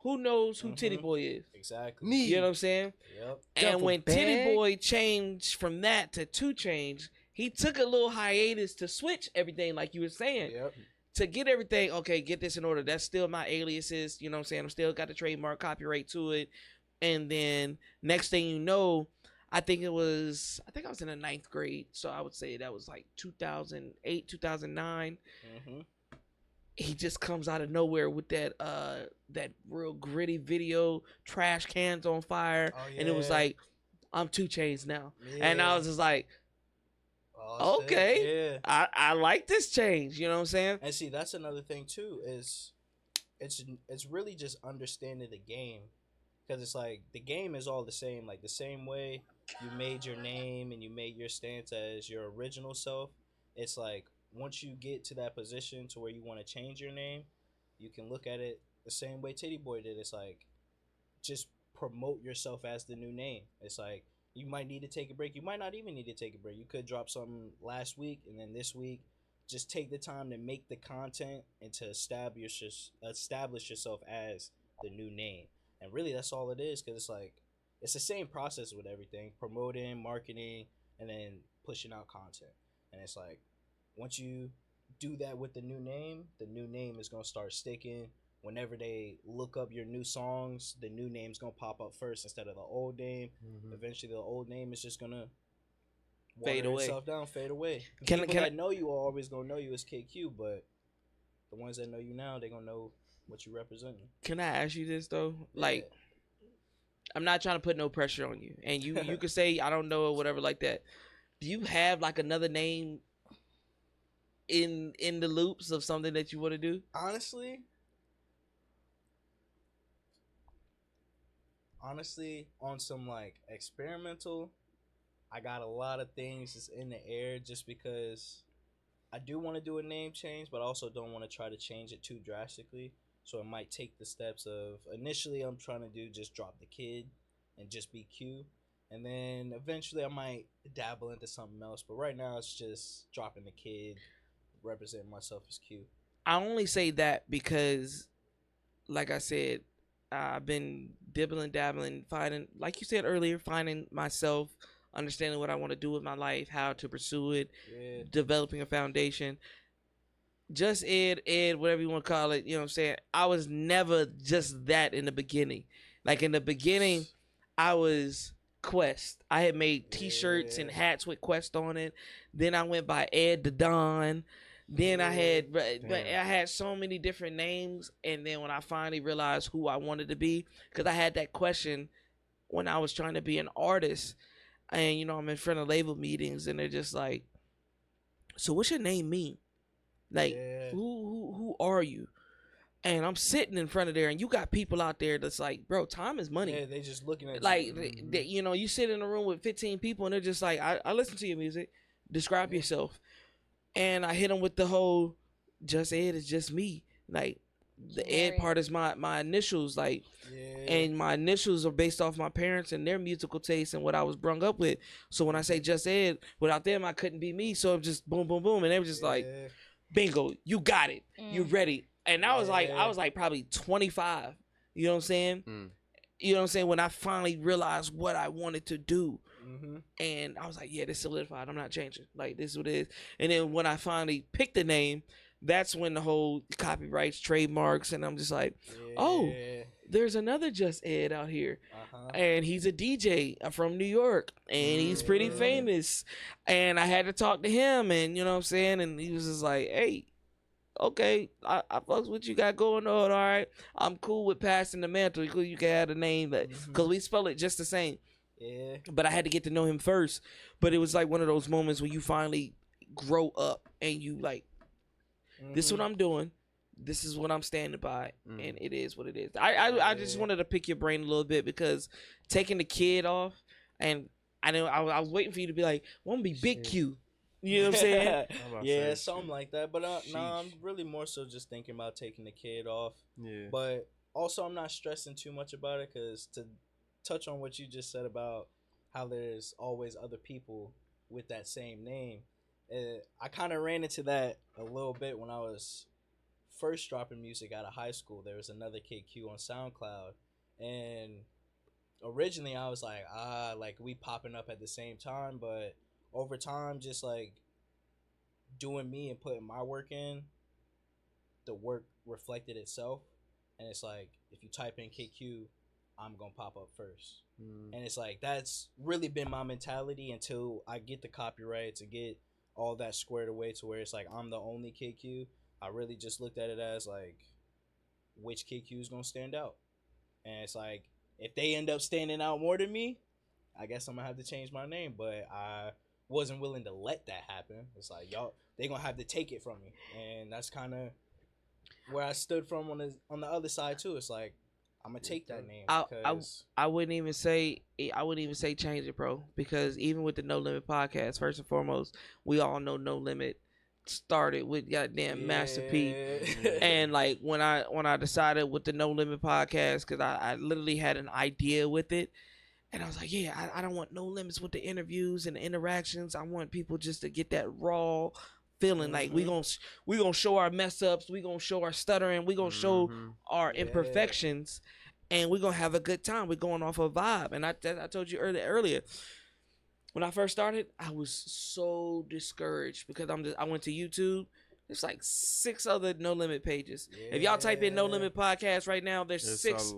Who knows who Titty Boy is? Exactly. Me. You know what I'm saying? Yep. And Duffel when bag. Titty Boy changed from that to 2 Chainz, he took a little hiatus to switch everything, like you were saying. Yep. To get everything, okay, get this in order. That's still my aliases, you know what I'm saying? I'm still got the trademark copyright to it. And then next thing you know, I think I was in the 9th grade. So I would say that was like 2008, 2009. Mm-hmm. He just comes out of nowhere with that real gritty video, trash cans on fire. Oh, And it was yeah. like, I'm 2 Chainz now. Yeah. And I was just like, Oh, shit, okay, yeah. I like this change. You know what I'm saying? And see, that's another thing too, is it's really just understanding the game, because it's like the game is all the same. Like the same way you made your name and you made your stance as your original self. It's like once you get to that position to where you want to change your name, you can look at it the same way Titty Boy did. It's like just promote yourself as the new name. It's like you might need to take a break. You might not even need to take a break. You could drop something last week, and then this week, just take the time to make the content and to establish yourself as the new name. And really, that's all it is, because it's like it's the same process with everything: promoting, marketing, and then pushing out content. And it's like once you do that with the new name is gonna start sticking. Whenever they look up your new songs, the new name's gonna pop up first instead of the old name. Mm-hmm. Eventually, the old name is just gonna Fade water away. itself down, fade away. Can People I- that know you are always gonna know you as KQ, but the ones that know you now, they gonna know what you representing. Can I ask you this though? Like, Yeah. I'm not trying to put no pressure on you, and you could say I don't know or whatever like that. Do you have like another name in the loops of something that you want to do? Honestly, on some like experimental, I got a lot of things that's in the air, just because I do want to do a name change, but I also don't want to try to change it too drastically. So it might take the steps of, initially I'm trying to do just drop the kid and just be Q. And then eventually I might dabble into something else. But right now it's just dropping the kid, representing myself as Q. I only say that because, like I said, I've been dabbling, finding, like you said earlier, finding myself, understanding what I want to do with my life, how to pursue it, Yeah. developing a foundation. Just Ed, whatever you want to call it, you know what I'm saying? I was never just that in the beginning. Like in the beginning, I was Quest. I had made t-shirts and hats with Quest on it. Then I went by Ed the Don. Then I had so many different names, and then when I finally realized who I wanted to be, because I had that question when I was trying to be an artist, and I'm in front of label meetings, and they're just like, "So what's your name mean? Like, who are you?" And I'm sitting in front of there, and you got people out there that's like, "Bro, time is money." Yeah, they just looking at Like, you. you sit in a room with 15 people, and they're just like, I listen to your music. Describe yourself. And I hit them with the whole, just Ed is just me. Like, the Ed part is my initials. Like, and my initials are based off my parents and their musical taste and what I was brung up with. So when I say just Ed, without them, I couldn't be me. So it just boom, boom, boom. And they were just like, bingo, you got it. You ready. And I was like probably 25. You know what I'm saying? You know what I'm saying? When I finally realized what I wanted to do. And I was like, yeah, this solidified. I'm not changing. Like, this is what it is. And then when I finally picked the name, that's when the whole copyrights, trademarks, and I'm just like, oh, there's another Just Ed out here, Uh-huh. and he's a DJ from New York, and he's pretty famous. And I had to talk to him, and you know what I'm saying, and he was just like, hey, okay, I fucks what you got going on, all right. I'm cool with passing the mantle. You can have the name, because we spell it just the same. Yeah. But I had to get to know him first. But it was like one of those moments where you finally grow up and you like, this is what I'm doing. This is what I'm standing by, and it is what it is. I just wanted to pick your brain a little bit because taking the kid off, and I know I was waiting for you to be like, well, I'm gonna be Big Q. You know what I'm saying? Yeah, something like that. But no, I'm really more so just thinking about taking the kid off. Yeah. But also, I'm not stressing too much about it because to touch on what you just said about how there's always other people with that same name, I kind of ran into that a little bit when I was first dropping music out of high school. There was another Kid Q on SoundCloud, and originally I was like we popping up at the same time, but over time, just like doing me and putting my work in, the work reflected itself, and it's like if you type in Kid Q, I'm gonna pop up first. And it's like that's really been my mentality until I get the copyright to get all that squared away to where it's like I'm the only Kid Q. I really just looked at it as like which Kid Q is gonna stand out, and it's like if they end up standing out more than me, I guess I'm gonna have to change my name. But I wasn't willing to let that happen. It's like y'all, they gonna have to take it from me, and that's kind of where I stood from on the other side too. It's like I'm gonna take that name because I wouldn't even say change it, bro. Because even with the No Limit podcast, first and foremost, we all know No Limit started with goddamn Master P. And like when I decided with the No Limit podcast, because I literally had an idea with it, and I was like, yeah, I don't want no limits with the interviews and the interactions. I want people just to get that raw feeling. Like we gonna show our mess ups, we gonna show our stuttering, we gonna show our imperfections, and we gonna have a good time. We're going off a vibe. And I told you earlier when I first started, I was so discouraged because I went to YouTube. There's like 6 other No Limit pages. If y'all type in No Limit Podcast right now, there's 6.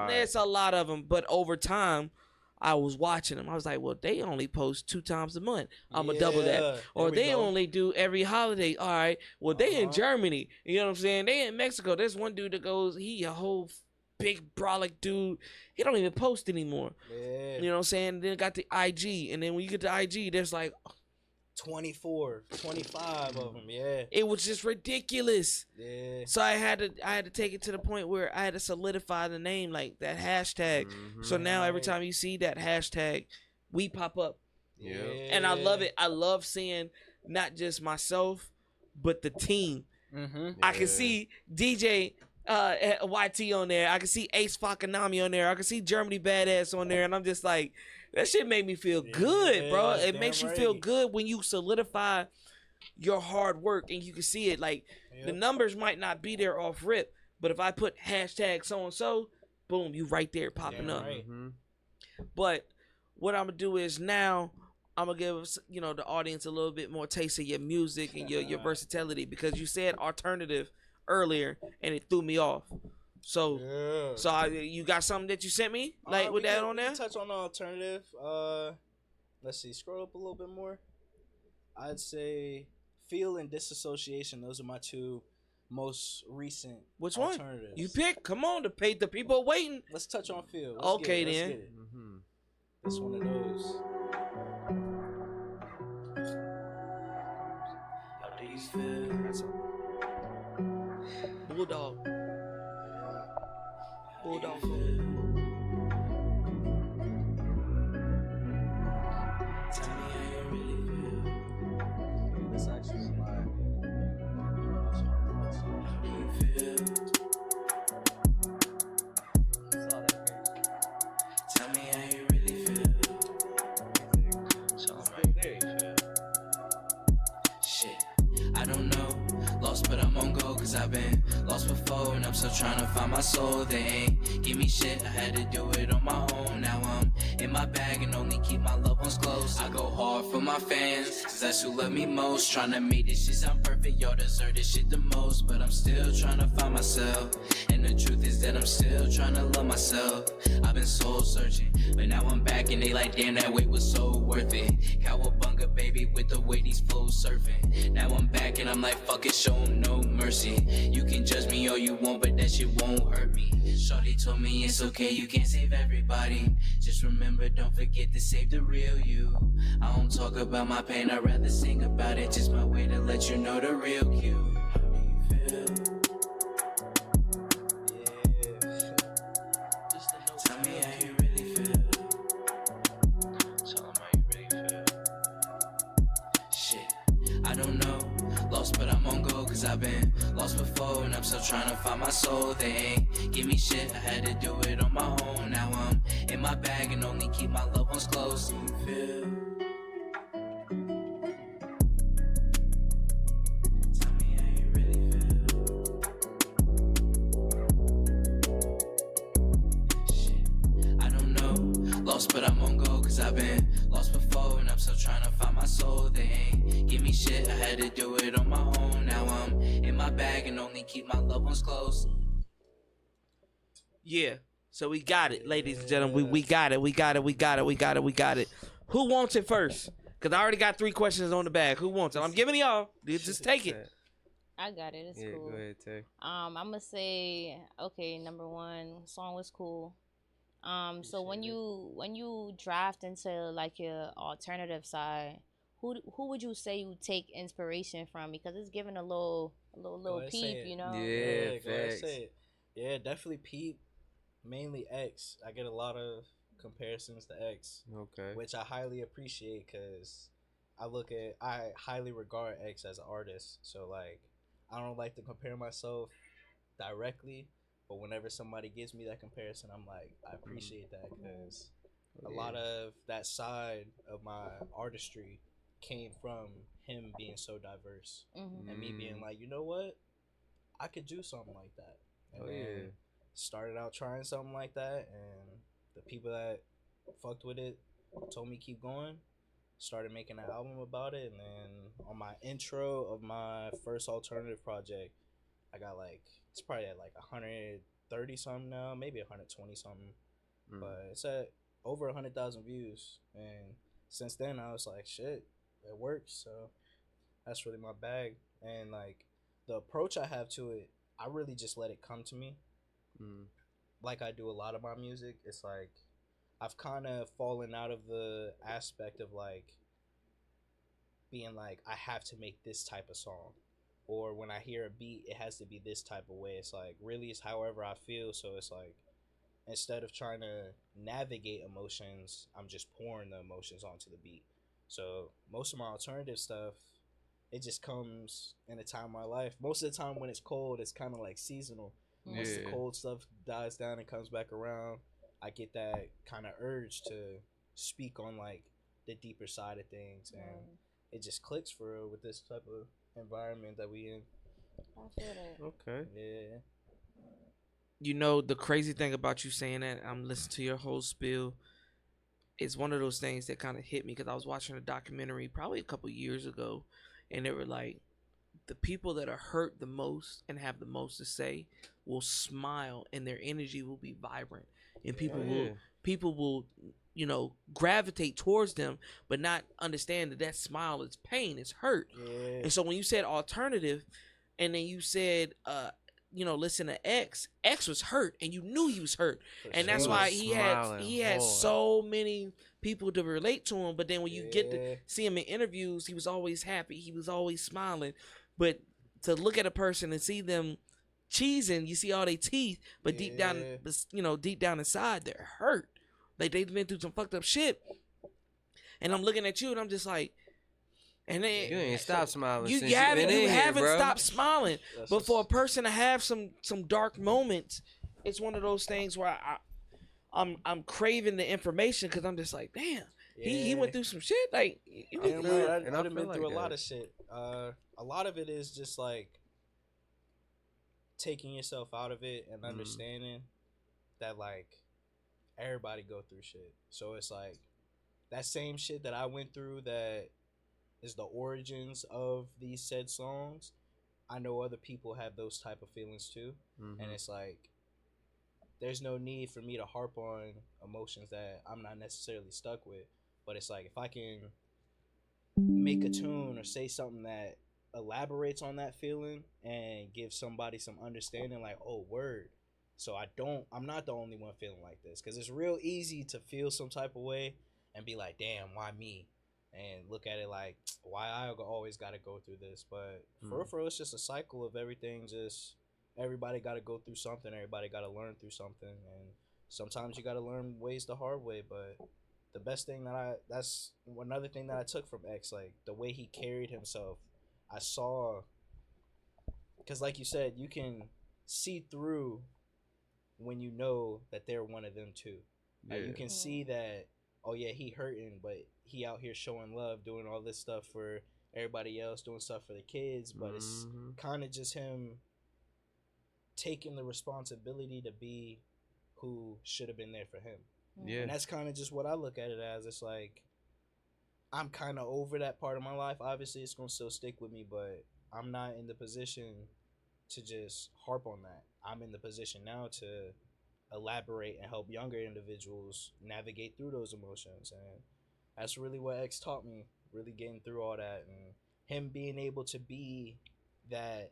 There's a lot of them. But over time, I was watching them. I was like, well, they only post 2 times a month. I'm going to double that. Or they only do every holiday. All right. Well, they in Germany. You know what I'm saying? They in Mexico. There's one dude that goes, he a whole big brolic dude. He don't even post anymore. Yeah. You know what I'm saying? Then got the IG. And then when you get to IG, there's like 24, 25 of them. Yeah. It was just ridiculous. Yeah. So I had to take it to the point where I had to solidify the name, like that hashtag. So now every time you see that hashtag, we pop up. Yeah. And I love it. I love seeing not just myself, but the team. I can see DJ YT on there. I can see Ace Fakanami on there. I can see Germany Badass on there. And I'm just like, that shit made me feel good, bro. It makes you feel good when you solidify your hard work and you can see it. Like, the numbers might not be there off rip, but if I put hashtag so-and-so, boom, you right there popping up. Right. But what I'm going to do is now I'm going to give the audience a little bit more taste of your music and your versatility, because you said alternative earlier and it threw me off. So you got something that you sent me with that on there? We touch on the alternative. Let's see. Scroll up a little bit more. I'd say Feel and Disassociation. Those are my 2 most recent. Which one? Alternatives. You pick. Come on, the people are waiting. Let's touch on Feel. Let's get it. It's one of those. How do you feel? Bulldog. Bulldog. Tell me how you really feel. This actually is my. How do you feel? Tell me how you really feel. So I'm right there. Shit, I don't know. Lost, but I'm on go. cause I've been lost before, and I'm still trying to find my soul. They ain't give me shit, I had to do it on my own. Now I'm in my bag and only keep my loved ones close. I go hard for my fans, cause that's who love me most. Trying to make this shit sound perfect, y'all deserve this shit the most. But I'm still trying to find myself, and the truth is that I'm still trying to love myself. I've been soul searching, but now I'm back and they like, damn, that wait was so worth it. Cowabunga, baby, with the way these flows surfing. Now I'm back and I'm like, fuck it, show 'em no mercy. You can judge me all you want, but that shit won't hurt me. Shorty told me it's okay, you can't save everybody. Just remember, don't forget to save the real you. I don't talk about my pain, I'd rather sing about it. Just my way to let you know the real you. How do you feel? Tell me how you really feel. Tell 'em how you really feel. Shit, I don't know. Lost, but I'm on go, cause I've been lost before, and I'm still trying to find my soul. They ain't give me shit, I had to do it on my own. Now I'm in my bag and only keep my loved ones close. Do you feel? Tell me how you really feel. Shit, I don't know. Lost, but I'm on go, cause I've been lost before, and I'm still trying to find my soul. They ain't give me shit, I had to do it on my own. Now I'm in my bag and only keep my loved ones close. Yeah. So we got it, ladies and gentlemen. We got it. We got it. We got it. We got it. We got it. Who wants it first? Because I already got 3 questions on the bag. Who wants it? I'm giving y'all. Just take it. I got it. It's cool. Go ahead, Tay. I'm gonna say, okay, number 1, song was cool. So when you draft into like your alternative side, who would you say you take inspiration from? Because it's giving a little peep, you know. Yeah, go ahead, facts. say it. Yeah, definitely Peep. Mainly X. I get a lot of comparisons to X, Okay. which I highly appreciate because I highly regard X as an artist. So like, I don't like to compare myself directly, but whenever somebody gives me that comparison, I'm like, I appreciate that because a lot of that side of my artistry came from him being so diverse and me being like, you know what, I could do something like that. And then started out trying something like that, and the people that fucked with it told me keep going. Started making an album about it, and then on my intro of my first alternative project, I got like, it's probably at like 130 something now, maybe 120 something, but it's at over 100,000 views. And since then, I was like, shit, it works. So that's really my bag. And like the approach I have to it, I really just let it come to me. Like I do a lot of my music. It's like I've kind of fallen out of the aspect of like being like, I have to make this type of song, or when I hear a beat, it has to be this type of way. It's like really it's however I feel. So it's like instead of trying to navigate emotions, I'm just pouring the emotions onto the beat. So most of my alternative stuff, it just comes in a time of my life. Most of the time when it's cold, it's kind of like seasonal. Once the cold stuff dies down and comes back around, I get that kind of urge to speak on like the deeper side of things, and it just clicks for real with this type of environment that we in. I feel that. Okay. Yeah. You know, the crazy thing about you saying that, I'm listening to your whole spiel. It's one of those things that kind of hit me because I was watching a documentary probably a couple years ago, and they were like, the people that are hurt the most and have the most to say will smile, and their energy will be vibrant, and people will you know, gravitate towards them, but not understand that that smile is pain, it's hurt. And so when you said alternative, and then you said you know, listen to X was hurt, and you knew he was hurt, and that's why he had so many people to relate to him. But then when you get to see him in interviews, he was always happy, he was always smiling. But to look at a person and see them cheesing, you see all their teeth, but deep down, you know, deep down inside, they're hurt. Like they've been through some fucked up shit. And I'm looking at you, and I'm just like, and then you ain't stopped smiling. You since haven't here, stopped smiling. But for a person to have some dark moments, it's one of those things where I'm craving the information, because I'm just like, damn, he went through some shit. Like, I've been through a lot of shit. A lot of it is just like, taking yourself out of it and understanding that like everybody go through shit. So it's like that same shit that I went through that is the origins of these said songs. I know other people have those type of feelings too, and it's like there's no need for me to harp on emotions that I'm not necessarily stuck with. But it's like if I can make a tune or say something that elaborates on that feeling and give somebody some understanding, like, oh, word. So I'm not the only one feeling like this, because it's real easy to feel some type of way and be like, damn, why me? And look at it like, why I always got to go through this? But for real, it's just a cycle of everything. Just everybody got to go through something. Everybody got to learn through something, and sometimes you got to learn ways the hard way. But the best thing that's another thing that I took from X, like the way he carried himself. I saw, because like you said, you can see through when you know that they're one of them too. Like you can see that, oh yeah, he hurting, but he out here showing love, doing all this stuff for everybody else, doing stuff for the kids, but it's kind of just him taking the responsibility to be who should have been there for him. And that's kind of just what I look at it as. It's like I'm kind of over that part of my life. Obviously it's gonna still stick with me, but I'm not in the position to just harp on that. I'm in the position now to elaborate and help younger individuals navigate through those emotions, and that's really what X taught me, really getting through all that, and him being able to be that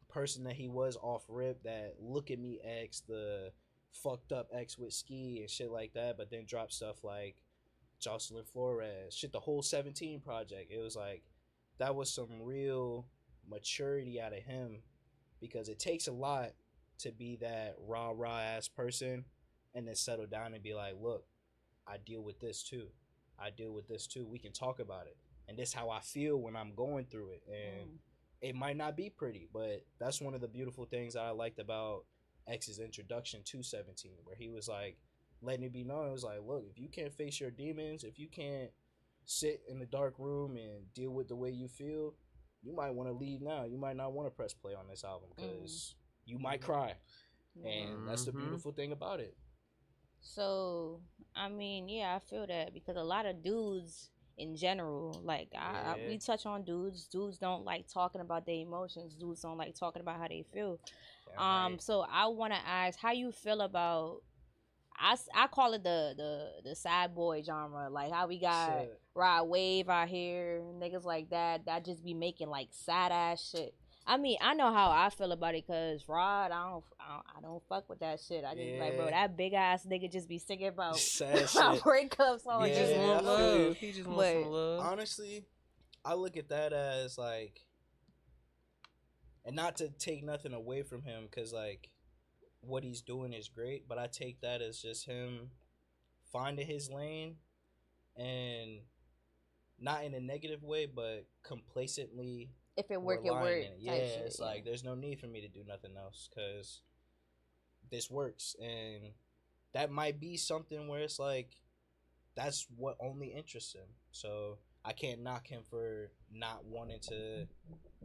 person that he was off rip, that look at me X, the fucked up X with Ski and shit like that, but then drop stuff like Jocelyn Flores, shit, the whole 17 project. It was like that was some real maturity out of him, because it takes a lot to be that rah ass person and then settle down and be like, look, I deal with this too. We can talk about it, and this is how I feel when I'm going through it. And it might not be pretty, but that's one of the beautiful things that I liked about X's introduction to 17, where he was like letting it be known. It was like, look, if you can't face your demons, if you can't sit in the dark room and deal with the way you feel, you might want to leave now. You might not want to press play on this album, because you might cry. And that's the beautiful thing about it. So, I mean, yeah, I feel that, because a lot of dudes in general, like we touch on dudes. Dudes don't like talking about their emotions. Dudes don't like talking about how they feel. Right. So I want to ask how you feel about. I call it the sad boy genre, like how we got Shit. Rod Wave out here, niggas like that just be making like sad ass shit. I mean, I know how I feel about it, cause Rod, I don't fuck with that shit. I just be like, bro, that big ass nigga just be singing about Sad about shit. breakups all Yeah, just I want feel love. you. He just wants some love. Honestly, I look at that as like, and not to take nothing away from him, because like what he's doing is great, but I take that as just him finding his lane, and not in a negative way, but complacently If it work, it relying work. in it. Yeah, Type shit, it's like there's no need for me to do nothing else, because this works. And that might be something where it's like that's what only interests him. So I can't knock him for not wanting to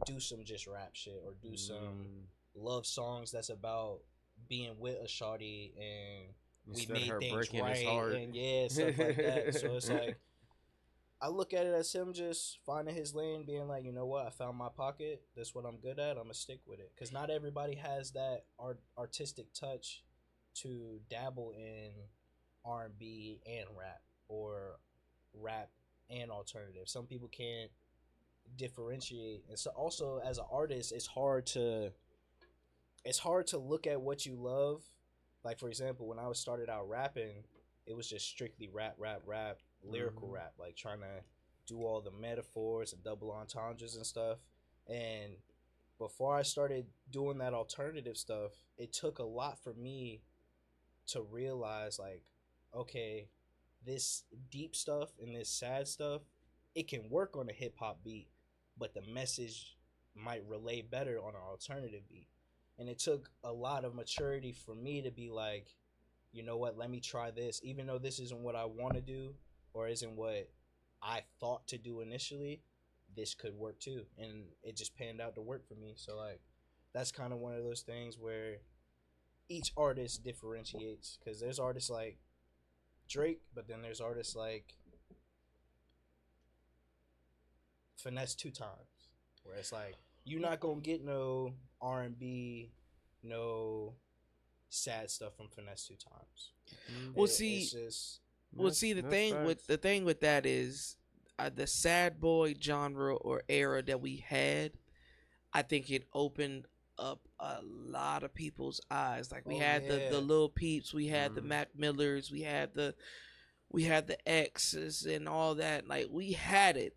do some just rap shit, or do some love songs that's about being with a shawty and Instead we made her things breaking his right, heart. and yeah, stuff like that. So it's like I look at it as him just finding his lane, being like, you know what, I found my pocket. That's what I'm good at. I'm gonna stick with it, because not everybody has that artistic touch to dabble in R&B and rap, or rap and alternative. Some people can't differentiate, and so also as an artist, it's hard to look at what you love. Like for example, when I was started out rapping, it was just strictly rap, lyrical rap, like trying to do all the metaphors and double entendres and stuff. And before I started doing that alternative stuff, it took a lot for me to realize, like, okay, this deep stuff and this sad stuff, it can work on a hip hop beat, but the message might relay better on an alternative beat. And it took a lot of maturity for me to be like, you know what, let me try this, even though this isn't what I want to do, or isn't what I thought to do initially. This could work too, and it just panned out to work for me. So like, that's kind of one of those things where each artist differentiates, because there's artists like Drake, but then there's artists like Finesse 2 Times, where it's like you're not gonna get no R&B, no sad stuff from Finesse 2 Times. Well, It's see, just the thing with that is the sad boy genre or era that we had. I think it opened up a lot of people's eyes. Like we had the Lil Peeps, we had the Mac Millers, we had the X's and all that. Like we had it,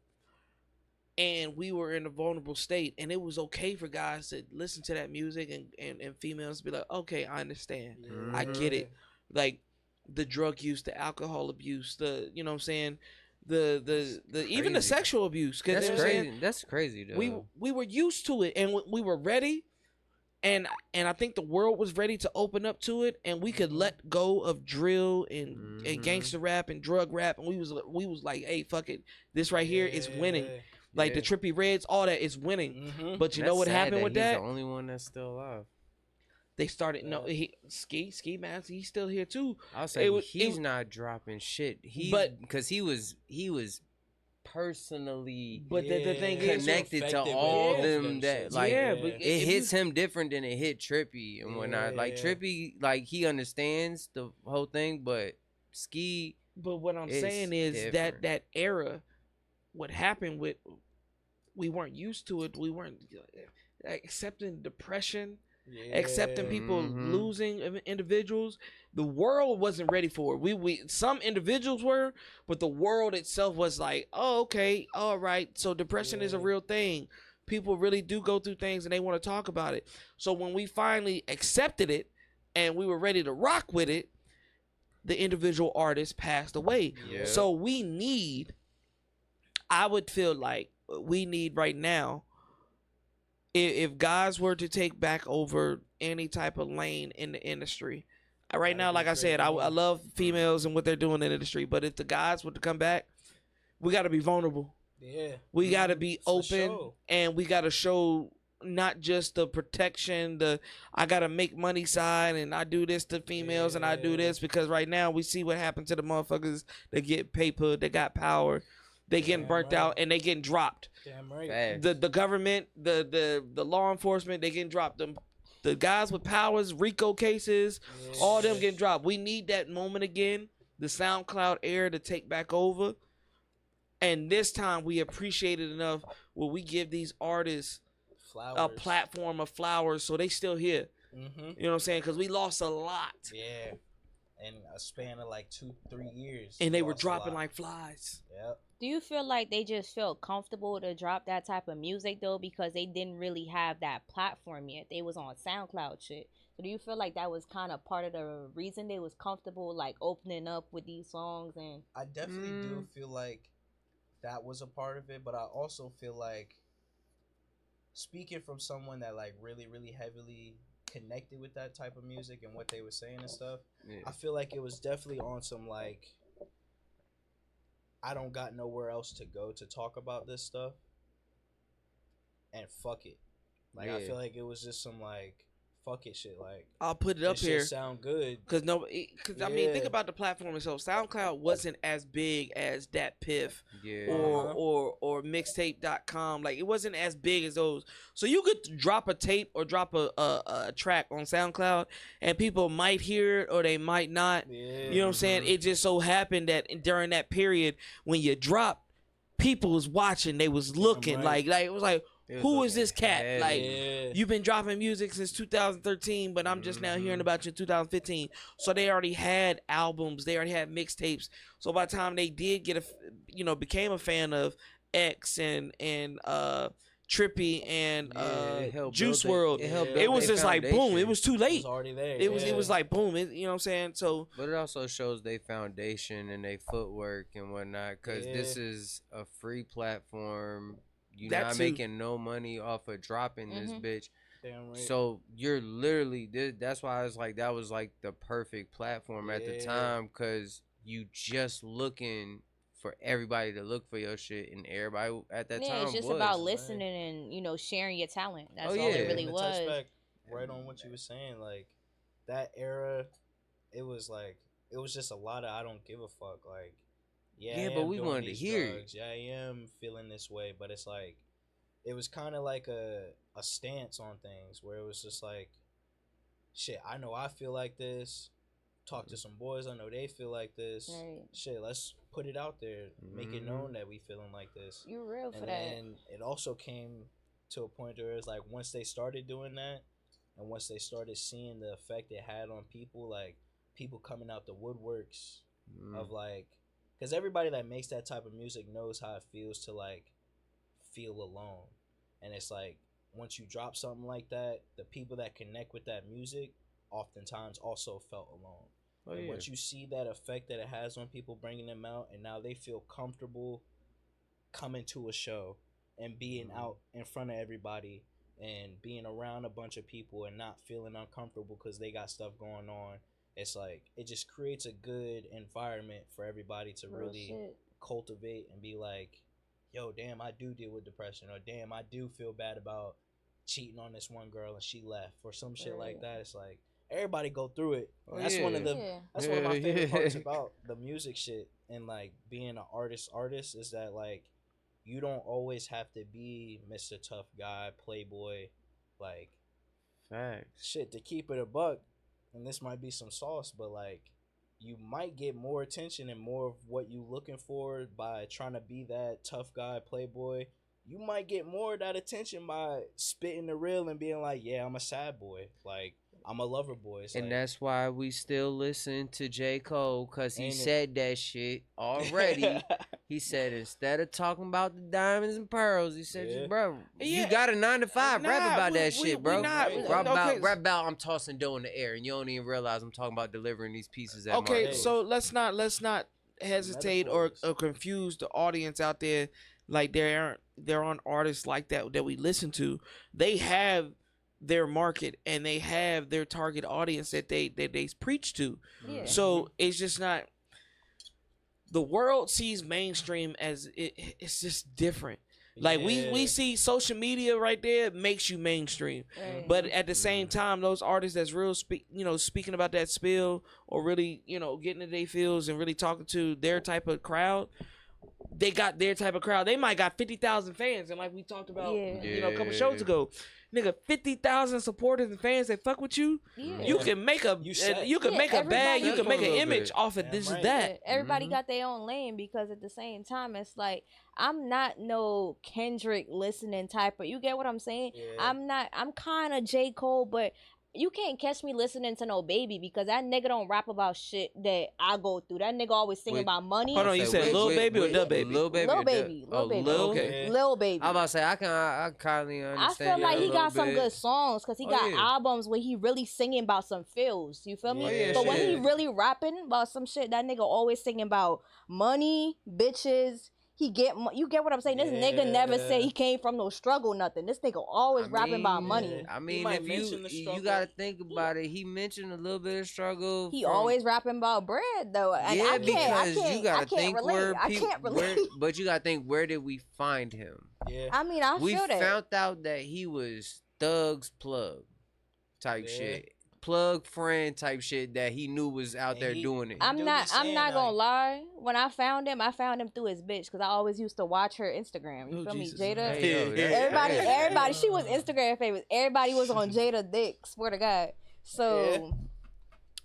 and we were in a vulnerable state, and it was okay for guys to listen to that music and females be like, okay, I understand, I get it. Like the drug use, the alcohol abuse, the you know what I'm saying, the even the sexual abuse. That's crazy. That's crazy though. We were used to it, and we were ready. And I think the world was ready to open up to it, and we could let go of drill and gangster rap and drug rap, and we was like, hey, fuck it, this right here is winning. Like the Trippie Reds, all that is winning. But you know what happened with that? He's the only one that's still alive. They started Ski Mask, he's still here too. I'll say he's not dropping shit. Because he was personally the thing connected to all them that like but it hits him different than it hit Trippie and whatnot. Like Trippie, like he understands the whole thing, but Ski. But what I'm saying is different. that era, what happened with, we weren't used to it. We weren't accepting depression. Accepting people losing individuals. The world wasn't ready for it. We some individuals were, but the world itself was like, oh, okay, all right. So depression is a real thing. People really do go through things and they want to talk about it. So when we finally accepted it and we were ready to rock with it, the individual artist passed away. So I would feel like we need right now, if guys were to take back over any type of lane in the industry, right now, like I said, I love females and what they're doing in the industry, but if the guys were to come back, we got to be vulnerable. We got to be open, and we got to show not just the protection, I got to make money side, and I do this to females, and I do this, because right now we see what happened to the motherfuckers that get paper, that got power. They getting burnt out and they getting dropped. Damn right. The government, the law enforcement, they getting dropped. The guys with powers, RICO cases, all them getting dropped. We need that moment again, the SoundCloud era to take back over. And this time we appreciate it enough where we give these artists a platform of flowers so they still here. You know what I'm saying? Because we lost a lot. Yeah. In a span of like 2-3 years. And they were dropping like flies. Yep. Do you feel like they just felt comfortable to drop that type of music though, because they didn't really have that platform yet? They was on SoundCloud shit. So do you feel like that was kind of part of the reason they was comfortable like opening up with these songs? And I definitely do feel like that was a part of it, but I also feel like, speaking from someone that like really, really heavily connected with that type of music and what they were saying and stuff, I feel like it was definitely on some like, I don't got nowhere else to go to talk about this stuff, and fuck it. Like I feel like it was just some like fuck it shit. Like I'll put it up here. Sound good Cause I mean, think about the platform itself. SoundCloud wasn't as big as Dat Piff or mixtape.com. Like it wasn't as big as those. So you could drop a tape or drop a track on SoundCloud and people might hear it or they might not. You know what I'm saying? It just so happened that during that period when you dropped, people was watching, they was looking like it was like, who is this cat? Like, you've been dropping music since 2013, but I'm just now hearing about you in 2015. So they already had albums, they already had mixtapes. So by the time they did get became a fan of X and Trippie and Juice WRLD, it was just like boom. It was too late. It was already there. It was like boom. You know what I'm saying? So, but it also shows their foundation and their footwork and whatnot, because this is a free platform. You're not making no money off of dropping this bitch. Damn right. So you're literally, that's why I was like, that was like the perfect platform at the time, because you just looking for everybody to look for your shit, and everybody at that time it's just was. about listening and sharing your talent. That's all yeah. it really And to was. touch back right on what you were saying, like that era, it was just a lot of I don't give a fuck. Like, Yeah, I but am we doing wanted to these hear it. drugs. Yeah, I am feeling this way, but it's like it was kind of like a stance on things where it was just like, shit, I know I feel like this. Talk to some boys, I know they feel like this. Right. Shit, let's put it out there, make it known that we feeling like this. You real for And that. then it also came to a point where it's like once they started doing that, and once they started seeing the effect it had on people, like people coming out the woodworks of like, because everybody that makes that type of music knows how it feels to like feel alone. And it's like once you drop something like that, the people that connect with that music oftentimes also felt alone. And once you see that effect that it has on people, bringing them out, and now they feel comfortable coming to a show and being out in front of everybody and being around a bunch of people and not feeling uncomfortable because they got stuff going on, it's like it just creates a good environment for everybody to Real really shit. cultivate and be like, yo, damn, I do deal with depression, or damn, I do feel bad about cheating on this one girl and she left, or some shit like that. It's like everybody go through it. And that's one of the that's one of my favorite parts about the music shit and like being an artist is that like you don't always have to be Mr. Tough Guy, Playboy, like Facts. shit, to keep it a buck. And this might be some sauce, but like you might get more attention and more of what you looking for by trying to be that tough guy, Playboy. You might get more of that attention by spitting the real and being like, yeah, I'm a sad boy. Like, I'm a lover boy. It's And like, that's why we still listen to J. Cole, because he Ain't it? said that shit already. He said instead of talking about the diamonds and pearls, he said, Yeah. bro, Yeah. you got a 9-to-5. Nah, Rap about we- that we- shit, we bro. not- Rap okay. about I'm tossing dough in the air, and you don't even realize I'm talking about delivering these pieces at Okay, Marcos. so let's not hesitate or Metaphors. confuse the audience out there. Like there aren't artists like that we listen to. They have their market and they have their target audience that they preach to. Yeah. So it's just not. The world sees mainstream as it's just different. Like we Yeah. see social media right there makes you mainstream. Right. But at the same time, those artists that's real speaking about that spill or really, getting into their feels and really talking to their type of crowd, they got their type of crowd. They might got 50,000 fans, and like we talked about, a couple shows ago, nigga, 50,000 supporters and fans that fuck with you. Yeah. You can make a set. you can Yeah, make a bag, you everybody- can make A an little image bit. off of Damn this right. is that. Yeah, everybody got their own lane because at the same time it's like I'm not no Kendrick listening type of, you get what I'm saying? Yeah. I'm kind of J. Cole, but you can't catch me listening to no Baby because that nigga don't rap about shit that I go through. That nigga always singing Wait, about money. Hold on, you said Lil Baby or Da Baby? Lil Baby. Lil or Baby, Da- Lil Baby. Lil? Okay. Lil Baby. I'm about to say I kindly I understand. feel like that he a got little some bit. good songs because he Oh, got yeah. albums where he really singing about some feels. You feel me? Oh, yeah, but when he shit. really rapping about some shit, that nigga always singing about money, bitches. You get what I'm saying? This nigga never Yeah. said he came from no struggle, nothing. This nigga always I rapping about mean, money. I mean, might if mention the you struggle. gotta think about it, he mentioned a little bit of struggle. He from- always rapping about bread though. And yeah, I can't, because I can't, you gotta I can't think relate. where I people, can't relate. but you gotta think where did we find him? Yeah. I mean, I We feel that. found out that he was Thug's plug type Yeah. shit, plug friend type shit that he knew was out And there he- doing it. I'm do be not saying, gonna like- lie. When I found him through his bitch because I always used to watch her Instagram. You Oh, feel Jesus. me, Jada? Hey, yo, that's Everybody, crazy. she was Instagram famous. Everybody was on Jada dick. Swear to God. So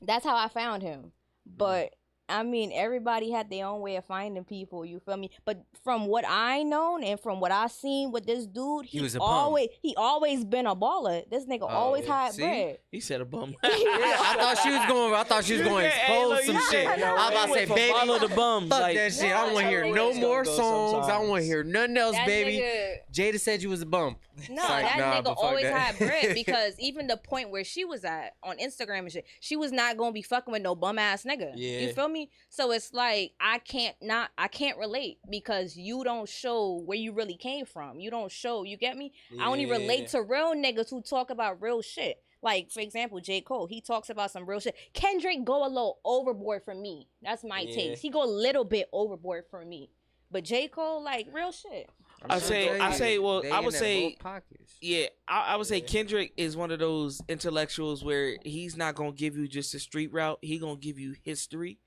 that's how I found him. But I mean, everybody had their own way of finding people. You feel me? But from what I known and from what I seen with this dude, He was a bum. he always been a baller. This nigga always yeah. had See? bread. He said a bum. Yeah, I thought she was going. I thought she was going to expose some shit. I was about to say, baby, follow the bum. fuck Like, that shit. I don't want to hear that's no how more it goes songs. I don't sometimes. want to hear nothing else, That baby. nigga- Jada said you was a bump. No, It's like, that nah, nigga but fuck always that. had bread because even the point where she was at on Instagram and shit, she was not gonna be fucking with no bum ass nigga. Yeah. You feel me? So it's like I can't relate because you don't show where you really came from. You don't show. You get me? I only relate to real niggas who talk about real shit. Like, for example, J. Cole, he talks about some real shit. Kendrick go a little overboard for me. That's my taste. He go a little bit overboard for me. But J. Cole, like, real shit. I would say, pockets. yeah, I would say Kendrick is one of those intellectuals where he's not gonna give you just a street route. He gonna give you history,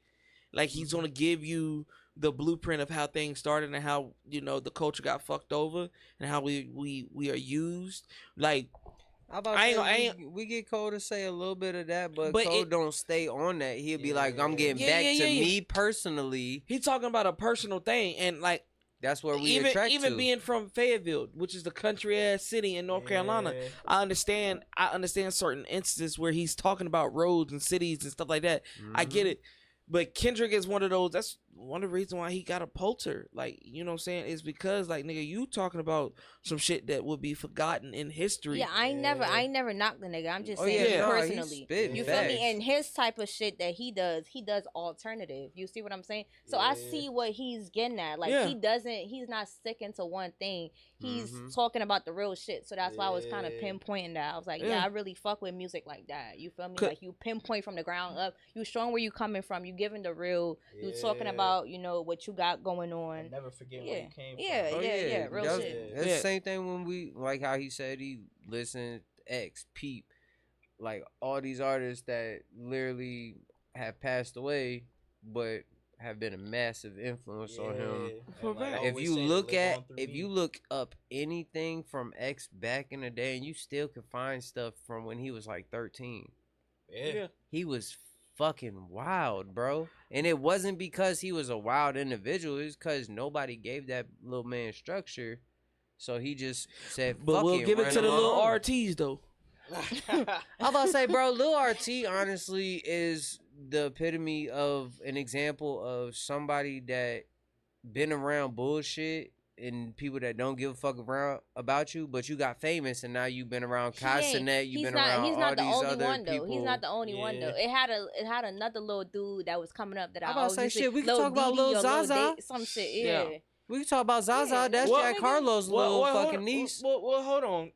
like he's gonna give you the blueprint of how things started and how the culture got fucked over and how we are used. Like we get Cole to say a little bit of that, but But Cole don't stay on that. He'll be like, I'm getting back to me personally. He talking about a personal thing, and like that's where we even being from Fayetteville, which is the country ass city in North Carolina. I understand certain instances where he's talking about roads and cities and stuff like that. I get it. But Kendrick is one of those. That's one of the reasons why he got a Pulitzer. Like, you know what I'm saying? Is because, like, nigga, you talking about some shit that would be forgotten in history. Yeah, I ain't never knocked the nigga. I'm just saying personally. You feel me? And his type of shit that he does alternative. You see what I'm saying? So I see what he's getting at. Like, he's not sticking to one thing. He's talking about the real shit. So that's why I was kind of pinpointing that. I was like, I really fuck with music like that. You feel me? Like, you pinpoint from the ground up. You showing where you coming from. You giving the real. You talking about, what you got going on. And never forget where you came from. Real shit. That's the same thing when we, like how he said he listened X, Peep. Like, all these artists that literally have passed away, but have been a massive influence on him. Like, if you look up anything from X back in the day, and you still can find stuff from when he was like 13. He was fucking wild, bro. And it wasn't because he was a wild individual. It was because nobody gave that little man structure. So he just said, fuck but we'll give it to the little RTs, though. I'm about to say, bro, Lil RT honestly is the epitome of an example of somebody that been around bullshit and people that don't give a fuck around about you, but you got famous and now you've been around Castanet, you've been around all these other people. He's not the only one though. It had another little dude that was coming up that I about always to say, used shit, we can talk about Lil Zaza. Some shit, We can talk about Zaza. That's Jack Harlow's little fucking niece. Well, hold on,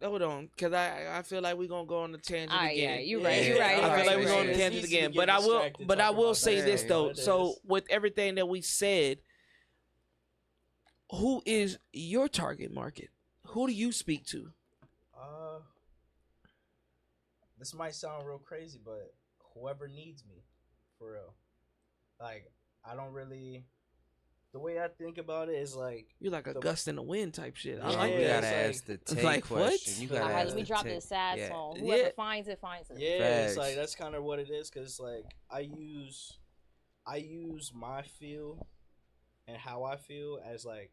because I feel like we're gonna go on the tangent again. Yeah, you're right. I feel like we're going on the tangent again. But I will say this though. So with everything that we said, who is your target market? Who do you speak to? This might sound real crazy, but whoever needs me, for real. Like, I don't really. The way I think about it is like you're like a gust in the wind type shit. I like like that. You gotta ask the take question. You gotta ask let me drop this sad song. Yeah. Whoever finds it, finds it. Yeah, it's like that's kind of what it is. Cause like I use my feel and how I feel as like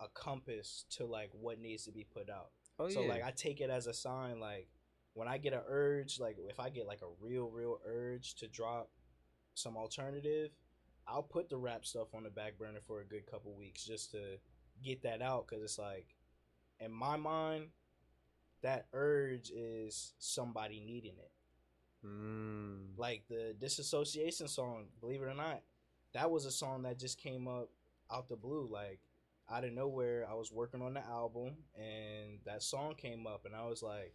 a compass to like what needs to be put out. So like I take it as a sign. Like when I get an urge, like if I get like a real urge to drop some alternative, I'll put the rap stuff on the back burner for a good couple weeks just to get that out, because it's like, in my mind, that urge is somebody needing it. Like the Disassociation song, believe it or not, that was a song that just came up out the blue. Like, out of nowhere, I was working on the album, and that song came up, and I was like,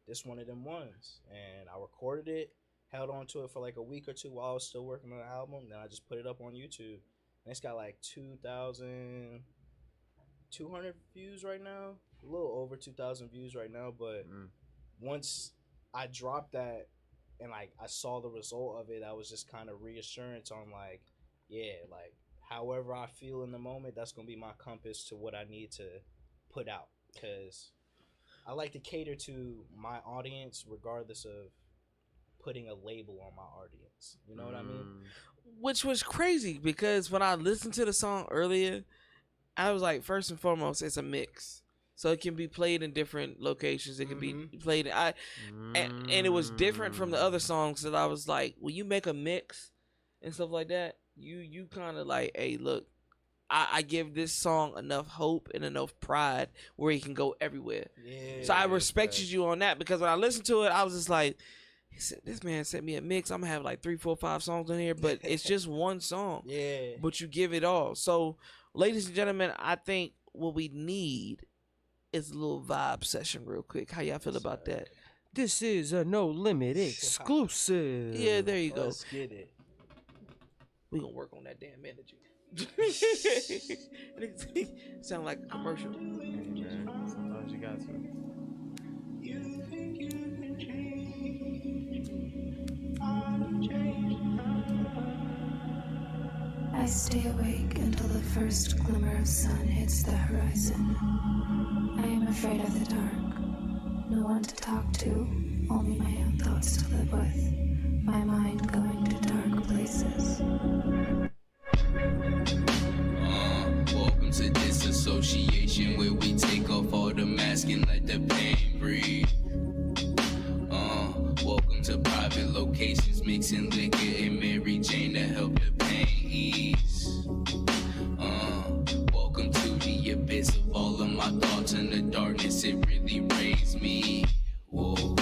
this one of them ones. And I recorded it. Held on to it for like a week or two while I was still working on the album. Then I just put it up on YouTube. And it's got like 2,200 views right now. A little over 2,000 views right now. But once I dropped that and like I saw the result of it, I was just kind of reassurance on like, yeah, like however I feel in the moment, that's going to be my compass to what I need to put out. Because I like to cater to my audience regardless of putting a label on my audience. You know what I mean? Which was crazy because when I listened to the song earlier, I was like, first and foremost, it's a mix. So it can be played in different locations. It can be played and it was different from the other songs that I was like, when you make a mix and stuff like that, you kind of like, hey, look, I give this song enough hope and enough pride where it can go everywhere. Yeah, so I respected you on that, because when I listened to it, I was just like, this man sent me a mix. I'm gonna have like 3, 4, 5 songs on here, but it's just one song. Yeah. But you give it all. So, ladies and gentlemen, I think what we need is a little vibe session real quick. How y'all feel about that? This is a No Limit exclusive. Yeah, there you go. Let's get it. We gonna work on that damn energy. Sound like a commercial. Hey, man, sometimes you got to. I stay awake until the first glimmer of sun hits the horizon. I am afraid of the dark. No one to talk to, only my own thoughts to live with. My mind going to dark places. Welcome to disassociation, where we take off all the mask and let the pain breathe. Welcome to private locations, mixing liquor and Mary Jane to help the pain ease. Welcome to the abyss of all of my thoughts and the darkness, it really raised me. Whoa.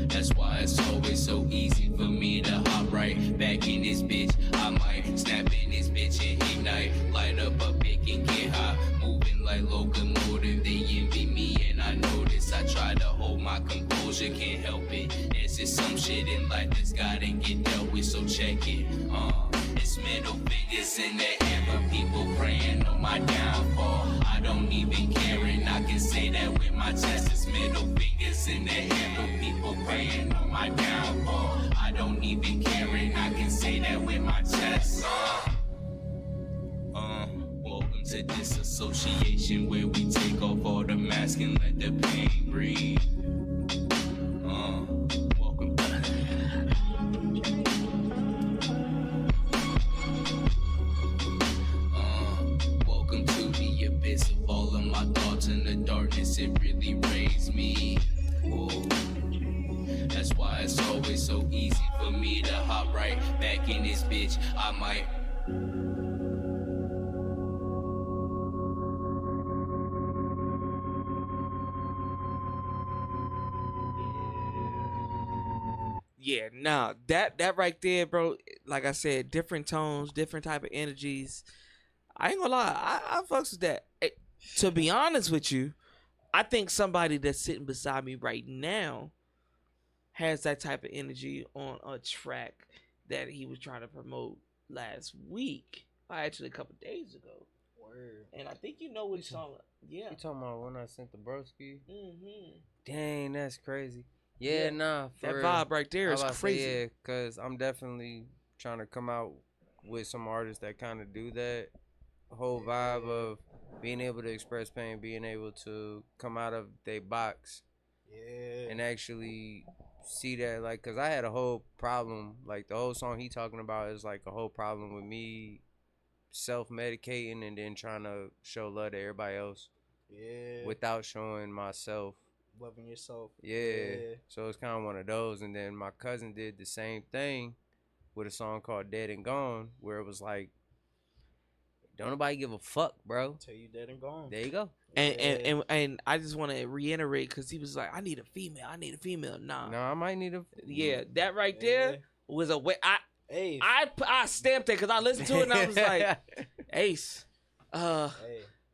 That's why it's always so easy for me to hop right back in this bitch. I might snap in this bitch and ignite, light up a pick and get high, moving like locomotive. They envy me and I notice. I try to hold my composure, can't help it. There's just some shit in life that's gotta get dealt with, so check it. It's middle fingers in the air, but people praying on my downfall. I don't even care, and I can say that with my chest. It's middle fingers in the air, but people praying on my downfall. I don't even care, and I can say that with my chest. Welcome to disassociation, where we take off all the mask and let the pain breathe. Welcome. Welcome to the abyss of all of my thoughts and the darkness, it really raised me. Whoa. That's why it's always so easy for me to hop right back in this bitch. I might. Yeah, nah, that right there, bro. Like I said, different tones, different type of energies. I ain't gonna lie, I fucks with that. To be honest with you, I think somebody that's sitting beside me right now has that type of energy on a track that he was trying to promote last week, actually a couple days ago. Word. And I think you know which song. Yeah. You talking about when I sent the broski? Mm-hmm. Dang, that's crazy. Yeah, nah, for That real. vibe right there is I was about to crazy. say, yeah, cause I'm definitely trying to come out with some artists that kind of do that whole vibe of being able to express pain, being able to come out of their box, Yeah. and actually see that, like, cause I had a whole problem, like the whole song he talking about is like a whole problem with me self-medicating and then trying to show love to everybody else Yeah. without showing myself. Loving yourself. Yeah. So it's kind of one of those. And then my cousin did the same thing with a song called Dead and Gone, where it was like, don't nobody give a fuck, bro. Till you dead and gone. There you go. And I just want to reiterate, because he was like, I need a female. Nah. No, I might need a. Yeah, that right there was a way. Hey. I stamped it because I listened to it and I was like, Ace,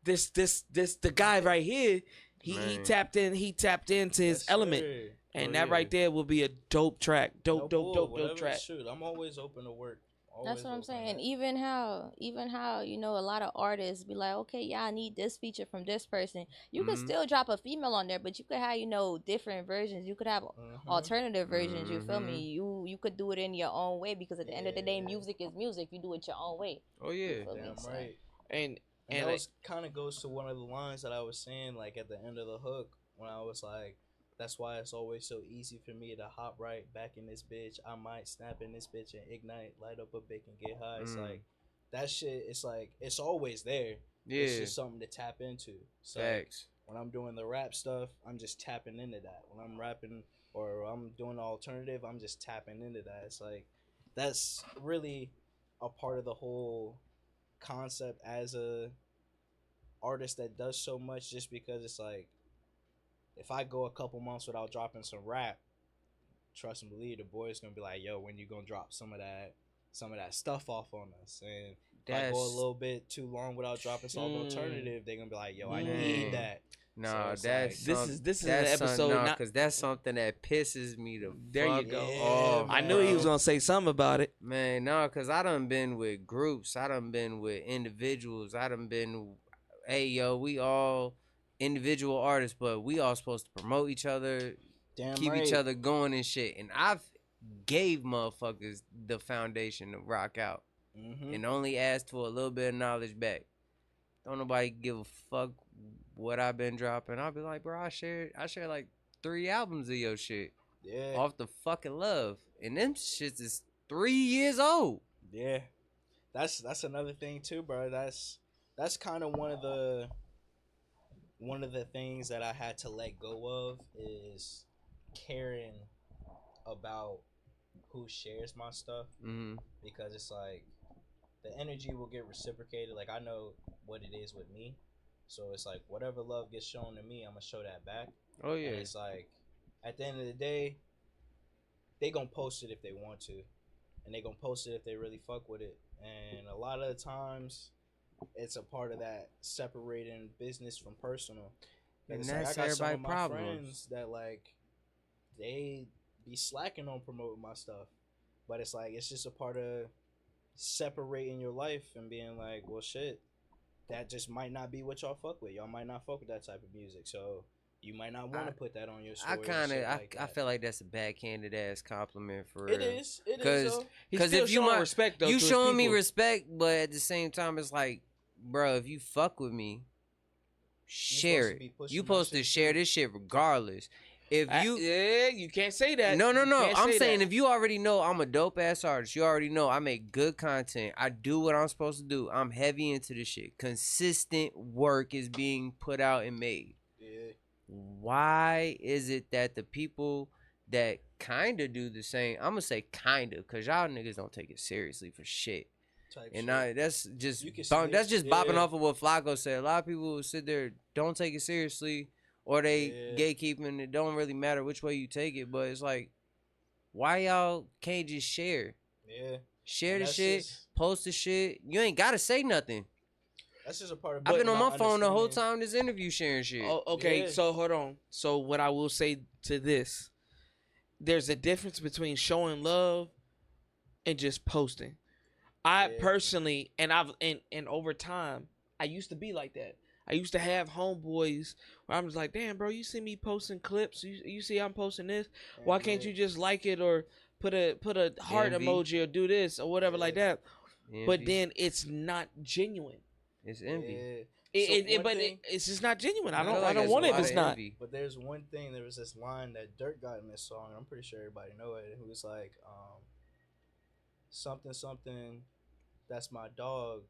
this the guy right here, he tapped into his element. And that right there will be a dope track. Dope track. Shoot, I'm always open to work. That's what I'm saying. Even how you know a lot of artists be like, okay, yeah, I need this feature from this person. You could still drop a female on there, but you could have different versions. You could have alternative versions. You feel me? You could do it in your own way, because at the end of the day, music is music. You do it your own way. Oh yeah, damn right. And that kind of goes to one of the lines that I was saying, like at the end of the hook, when I was like, that's why it's always so easy for me to hop right back in this bitch. I might snap in this bitch and ignite, light up a bick and get high. It's like, that shit, it's like, it's always there. Yeah. It's just something to tap into. So facts. when I'm doing the rap stuff, I'm just tapping into that. When I'm rapping or I'm doing the alternative, I'm just tapping into that. It's like, that's really a part of the whole concept as a artist that does so much, just because it's like, if I go a couple months without dropping some rap, trust and believe the boys gonna be like, yo, when you gonna drop some of that stuff off on us? And if I go a little bit too long without dropping some alternative, they gonna be like, yo, I need that. No, it's that's like- this is an episode. Not, because that's something that pisses me the there you fuck go. off. I knew he was bro. gonna say something about it. Man, no, because I done been with groups. I done been with individuals. I done been, hey, yo, we all individual artists, but we all supposed to promote each other, Damn keep right. each other going and shit. And I've gave motherfuckers the foundation to rock out Mhm. and only asked for a little bit of knowledge back. Don't nobody give a fuck what I've been dropping. I'll be like, bro, I shared like 3 albums of your shit Yeah. off the fucking love. And them shits is 3 years old. Yeah, that's another thing too, bro. That's kind of one of the things that I had to let go of is caring about who shares my stuff, Mm-hmm. because it's like the energy will get reciprocated. Like I know what it is with me, so it's like whatever love gets shown to me, I'm gonna show that back. Oh yeah. And it's like at the end of the day, they gonna post it if they want to, and they gonna post it if they really fuck with it. And a lot of the times, it's a part of that separating business from personal. And It's that's like, I got some of everybody's my problems. friends that like they be slacking on promoting my stuff, but it's like it's just a part of separating your life and being like, well, shit, that just might not be what y'all fuck with. Y'all might not fuck with that type of music, so you might not want to put that on your story. I feel like that's a backhanded ass compliment for real. it is. It is. Cause- though. He's 'Cause still if you showing might- respect though, You to his showing me people. respect, but at the same time, it's like, bro, if you fuck with me, share supposed to be it. pushing You my supposed to shit share too. this shit regardless. If you yeah, you can't say that. No. You can't I'm say saying that. if you already know I'm a dope ass artist, you already know I make good content. I do what I'm supposed to do. I'm heavy into this shit. Consistent work is being put out and made. Yeah. Why is it that the people that kind of do the same, I'm gonna say kind of, cause y'all niggas don't take it seriously for shit. Type And shit. that's just You can see that's it, just yeah. bopping off of what Flacco said. A lot of people will sit there, don't take it seriously, or they Yeah. gatekeeping. It don't really matter which way you take it, but it's like, why y'all can't just share? Yeah. Share And the that's shit, just- post the shit. You ain't gotta say nothing. That's just a part of. I've been on my not phone the whole understanding- time this interview sharing shit. Oh, okay, Yeah. so hold on. So what I will say to this, there's a difference between showing love and just posting. I Yeah. personally, and over time, I used to be like that. I used to have homeboys where I'm just like, damn, bro, you see me posting clips. You see I'm posting this. Why can't you just like it or put a heart Envy. emoji or do this or whatever like that? But Envy. then it's not genuine. It's envy. Yeah. It's just not genuine. I feel don't like want it's a it if lot it's of not. envy. But there's one thing. There was this line that Dirk got in this song. I'm pretty sure everybody know it. Who was like, something. That's my dog.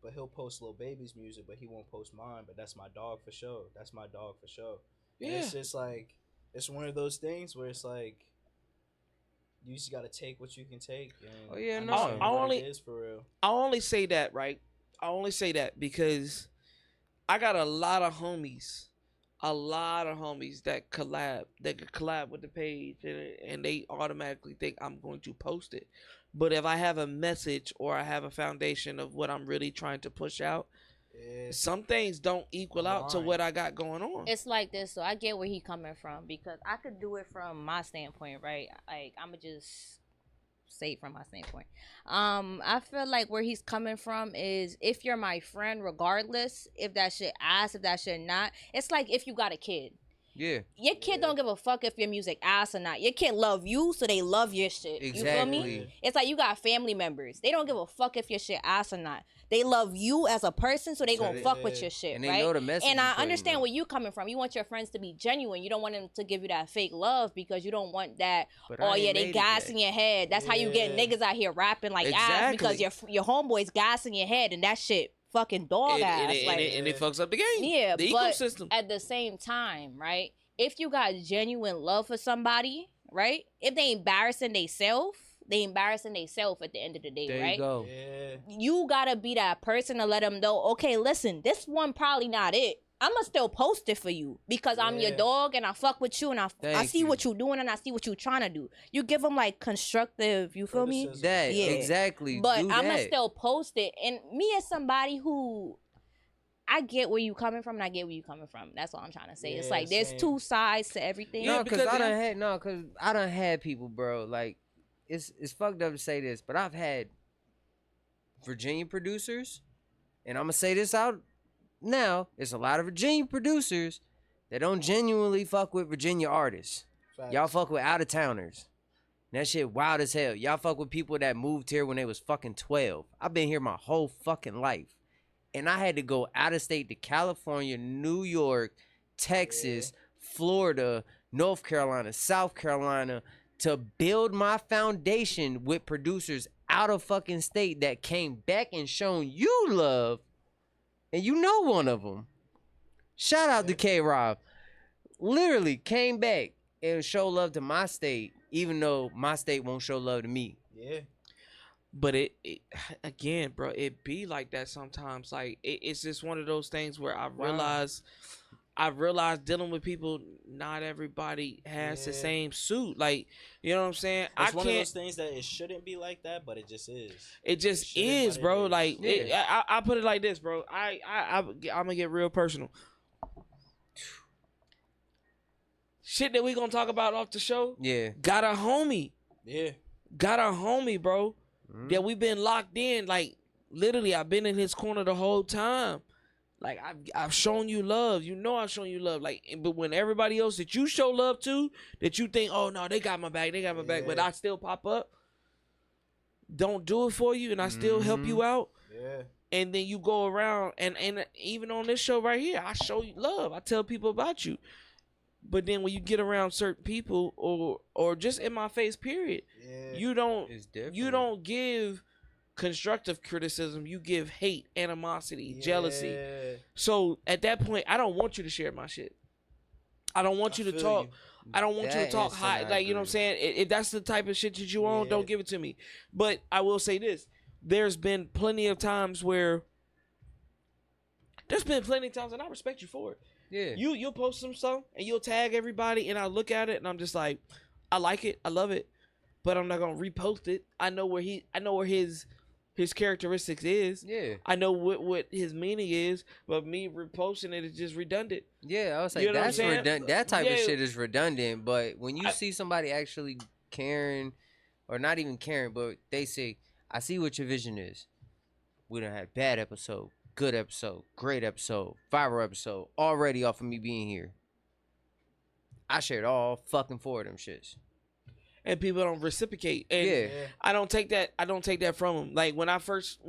But he'll post Lil Baby's music, but he won't post mine. But that's my dog for sure. That's my dog for sure. And Yeah. it's just like, it's one of those things where it's like, you just gotta take what you can take. And Oh, yeah, no. understand I what only- it is for real. I only say that, right? I only say that because I got a lot of homies that could collab with the page, and they automatically think I'm going to post it. But if I have a message or I have a foundation of what I'm really trying to push out, Yeah. some things don't equal out to Line. what I got going on. It's like this, so I get where he coming from because I could do it from my standpoint, right? Like I'ma just say it from my standpoint. I feel like where he's coming from is if you're my friend, regardless if that shit ass, if that shit not. It's like if you got a kid. Yeah. Your kid don't give a fuck if your music ass or not. Your kid love you, so they love your shit. You feel me? Exactly. It's like you got family members. They don't give a fuck if your shit ass or not. They love you as a person, so they So gonna they- fuck with your shit, And they right? know the message. And you I putting understand out. where you coming from. You want your friends to be genuine. You don't want them to give you that fake love because you don't want that. But Oh I ain't yeah, made they it gassing yet. your head. That's how you get Yeah. niggas out here rapping like ass because Exactly. your homeboys gassing your head and that shit fucking dog ass. Like, and it fucks up the game. yeah, the but ecosystem. at the same time, right? If you got genuine love for somebody, right? If they embarrassing theyself at the end of the day, There right? you go. Yeah. You gotta be that person to let them know, okay, listen, this one probably not it. I'ma still post it for you because I'm your Yeah. dog and I fuck with you and I Thank see you. what you doing and I see what you trying to do. You give them like constructive, you feel me? Criticism. That Yeah. exactly. But do I'ma that. still post it. And me as somebody who I get where you coming from, and I get where you coming from. That's all I'm trying to say. It's Yeah, like there's same. two sides to everything. Yeah, No, because I done had people, bro. Like, it's fucked up to say this, but I've had Virginia producers, and I'm gonna say this out now. It's a lot of Virginia producers that don't genuinely fuck with Virginia artists. Facts. Y'all fuck with out of towners. That shit wild as hell. Y'all fuck with people that moved here when they was fucking 12. I've been here my whole fucking life. And I had to go out of state to California, New York, Texas, Florida, North Carolina, South Carolina to build my foundation with producers out of fucking state that came back and shown you love. And you know one of them. Shout out to K-Rob. Literally came back and show love to my state, even though my state won't show love to me. Yeah. But it again, bro, it be like that sometimes. Like it's just one of those things where I realized dealing with people, not everybody has the same suit. Like, you know what I'm saying? It's one of those things that it shouldn't be like that, but it just is. It just shouldn't, is, but bro. it is. Like, Yeah. I put it like this, bro. I'm gonna get real personal. Shit that we gonna talk about off the show. Yeah. Got a homie. Yeah. Got a homie, bro. That we been locked in. Like, literally, I've been in his corner the whole time. Like, I've shown you love. You know I've shown you love. Like, but when everybody else that you show love to, that you think, oh no, they got my back, but I still pop up, don't do it for you, and I still help you out. Yeah. And then you go around, and even on this show right here, I show you love. I tell people about you. But then when you get around certain people, or just in my face, period, you don't give constructive criticism. You give hate, animosity, jealousy. So at that point, I don't want you to share my shit. I don't want you to talk. I don't want you to talk high. Like, you know what I'm saying? If that's the type of shit that you want, don't give it to me. But I will say this: there's been plenty of times where and I respect you for it. Yeah. You'll post some stuff and you'll tag everybody, and I look at it and I'm just like, I like it, I love it, but I'm not gonna repost it. I know where his characteristics is. Yeah. I know what his meaning is, but me reposting it is just redundant. Yeah, I was like, You know what I'm that's saying? redundant. That type of Yeah. shit is redundant. But when you see somebody actually caring, or not even caring, but they say, I see what your vision is. We done had bad episode, good episode, great episode, viral episode, already off of me being here. I shared all fucking four of them shits. And people don't reciprocate. And I don't take that from them. Like when I first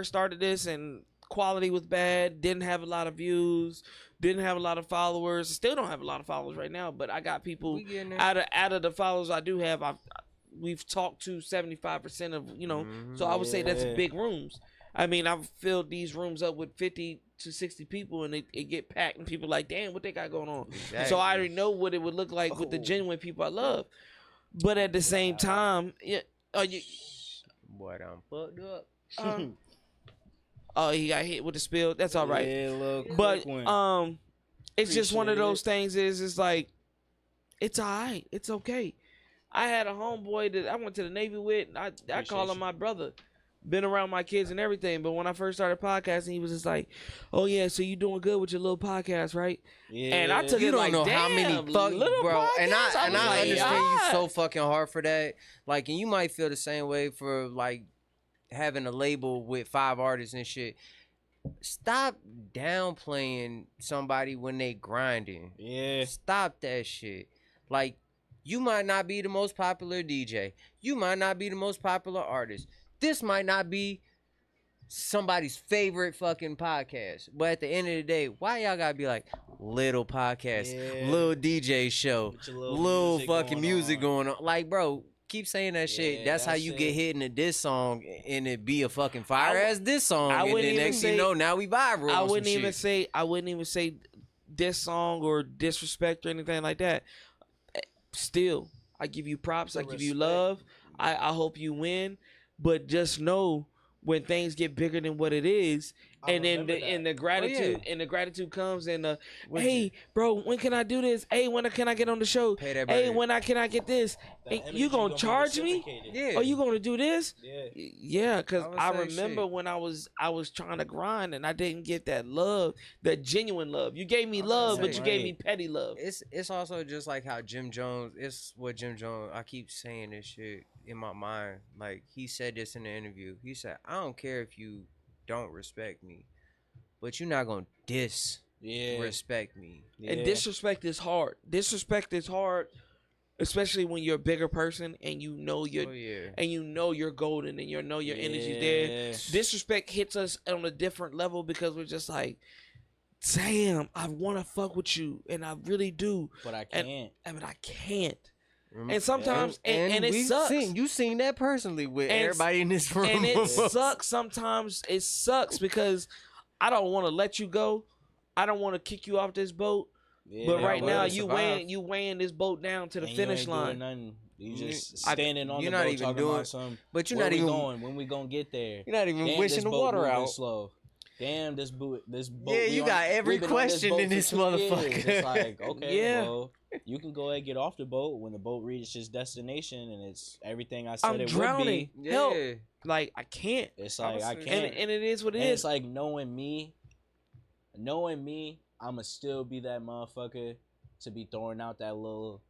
started this, and quality was bad, didn't have a lot of views, didn't have a lot of followers, still don't have a lot of followers right now, but I got people out of the followers I do have. We've talked to 75% of, so I would say that's big rooms. I mean, I've filled these rooms up with 50 to 60 people, and it get packed, and people like, damn, what they got going on? Exactly. So I already know what it would look like with the genuine people I love. But at the same time, Boy, I'm fucked up. Oh, he got hit with the spill. That's all right. Yeah, look. But it's just one of those things. It's like, it's all right. It's okay. I had a homeboy that I went to the Navy with. I call him my brother. Been around my kids and everything, but when I first started podcasting, he was just like, "Oh yeah, so you doing good with your little podcast, right?" Yeah. And I took You it don't like, know damn, how many fuck, little bro. And I podcasts? Was understand you "Ah." so fucking hard for that. Like, and you might feel the same way for like having a label with 5 artists and shit. Stop downplaying somebody when they grinding. Yeah. Stop that shit. Like, you might not be the most popular DJ. You might not be the most popular artist. This might not be somebody's favorite fucking podcast. But at the end of the day, why y'all gotta be like, little podcast, little DJ show, little fucking music going on? Like, bro, keep saying that shit. That's how you get hit in a diss song, and it be a fucking fire ass diss song. And then next thing you know, now we viral. I wouldn't even say diss song or disrespect or anything like that. Still, I give you props. I give you love. I hope you win. But just know when things get bigger than what it is, and then the gratitude yeah. and the gratitude comes and Would hey, you- bro, when can I do this? Hey, when can I get on the show? Pay that Hey, bird. when can I get this? That And energy you gonna be charge me? reciprocated. Yeah. Are you gonna do this? Yeah. Yeah, because I would I say remember shit. when I was trying to grind and I didn't get that love, that genuine love. You gave me I was love, gonna but say, you gave me petty love. It's also just like how Jim Jones. It's what Jim Jones. I keep saying this shit in my mind. Like he said this in the interview. He said, "I don't care if you don't respect me, but you're not gonna disrespect me." And disrespect is hard. Disrespect is hard, especially when you're a bigger person and you know you're Oh yeah. and you know you're golden and you know your energy's there. Disrespect hits us on a different level because we're just like, damn, I want to fuck with you and I really do, But I can't. but I can't. And sometimes, and it sucks. You seen that personally with And- everybody in this room. And it sucks sometimes. It sucks because I don't want to let you go. I don't want to kick you off this boat. But right but now to you survive. weighing this boat down to the And finish you ain't line. doing nothing. You just I- standing on you're the not boat even talking doing- about something. But you're Where not we even. going? When we gonna get there? You're not even Damn, wishing this the boat water moving out. slow. Damn, this boat. Yeah, we you on- got every we've been on this question boat in for this 2 motherfucker. years. It's like, okay, Yeah. well, you can go ahead and get off the boat when the boat reaches destination and it's everything I said I'm it drowning. would be. Help. Yeah. Like I can't. It's like I Honestly. can't. And it is what it And is. it's like knowing me, I'ma still be that motherfucker to be throwing out that little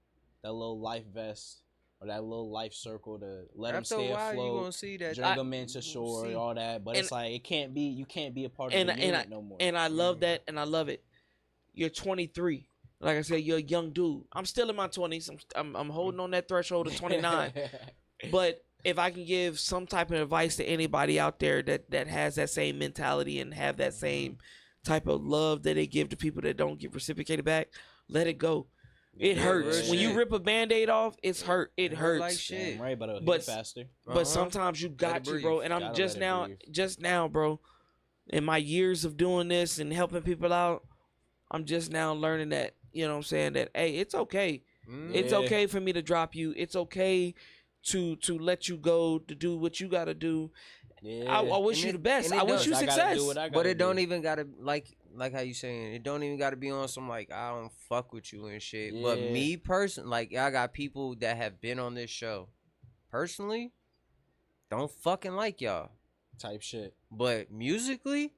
life vest or that little life circle to let them After a stay while, you afloat, gonna see that. drag them into you shore, see. and all that. But it's like you can't be a part of And the and unit no more. and I love that, and I love it. You're 23. Like I said, you're a young dude. I'm still in my 20s. I'm holding on that threshold of 29. But if I can give some type of advice to anybody out there that has that same mentality and have that same type of love that they give to people that don't get reciprocated back, let it go. It Yeah, hurts. real When you shit. rip a Band-Aid off, it's hurt. It hurts. Like Damn shit. right, but it'll But- hit faster. But sometimes you got to, breathe. bro. And I'm Gotta just let it breathe. now, bro, in my years of doing this and helping people out, I'm just now learning that, you know what I'm saying, that, hey, it's okay. It's Yeah. okay for me to drop you. It's okay to let you go, to do what you got to do. Yeah. I wish And you it- the best. and it I wish does. you I gotta success. do what I But gotta it don't do. even gotta like how you saying. It don't even gotta be on some like I don't fuck with you and shit. But Yeah. me personally, like I got people that have been on this show. Personally, don't fucking like y'all. type shit, But musically,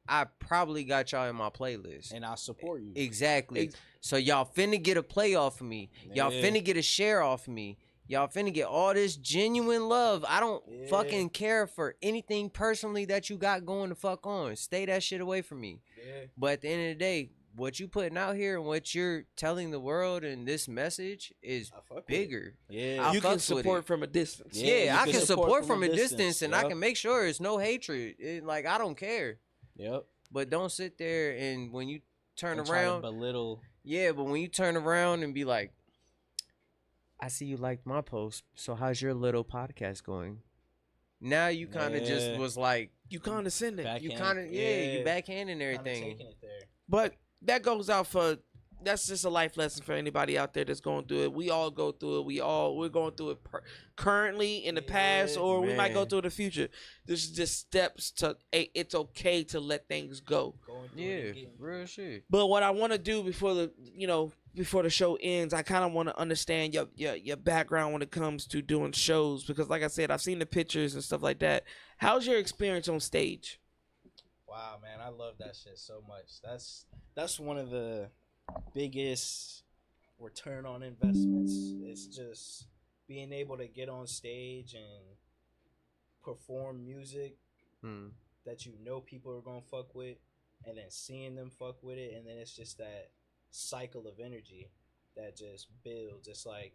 I probably got y'all in my playlist. and I support you. Exactly. So y'all finna get a play off of me. Y'all Yeah. finna get a share off of me. Y'all finna get all this genuine love. I don't Yeah. fucking care for anything personally that you got going to fuck on. Stay that shit away from me. Yeah. But at the end of the day, what you putting out here and what you're telling the world and this message is I fuck with it. bigger. Yeah. I You can fucks with support it. from a distance. Yeah, Yeah, you I can can support support from from a a distance, distance, and I yup. can make sure it's no hatred. Like I don't care. Yep. But don't sit there and when you turn And try to around, belittle. yeah, but when you turn around and be like, I see you liked my post, so how's your little podcast going? Now you kind of just Yeah. was like, You condescending. you Backhand- kind of, you backhanding kinda everything. taking it there. But that goes out for, that's just a life lesson for anybody out there that's going through it. We all go through it. We're going through it currently, in the past, Yeah, or we might go man. through it in the future. This is just steps to, it's okay to let things go. Going through Yeah, it and getting- real shit. But what I want to do before the show ends, I kind of want to understand your background when it comes to doing shows, because like I said, I've seen the pictures and stuff like that. How's your experience on stage? Wow, man, I love that shit so much. That's one of the biggest return on investments. It's just being able to get on stage and perform music Hmm. that you know people are gonna fuck with, and then seeing them fuck with it, and then it's just that cycle of energy that just builds. It's like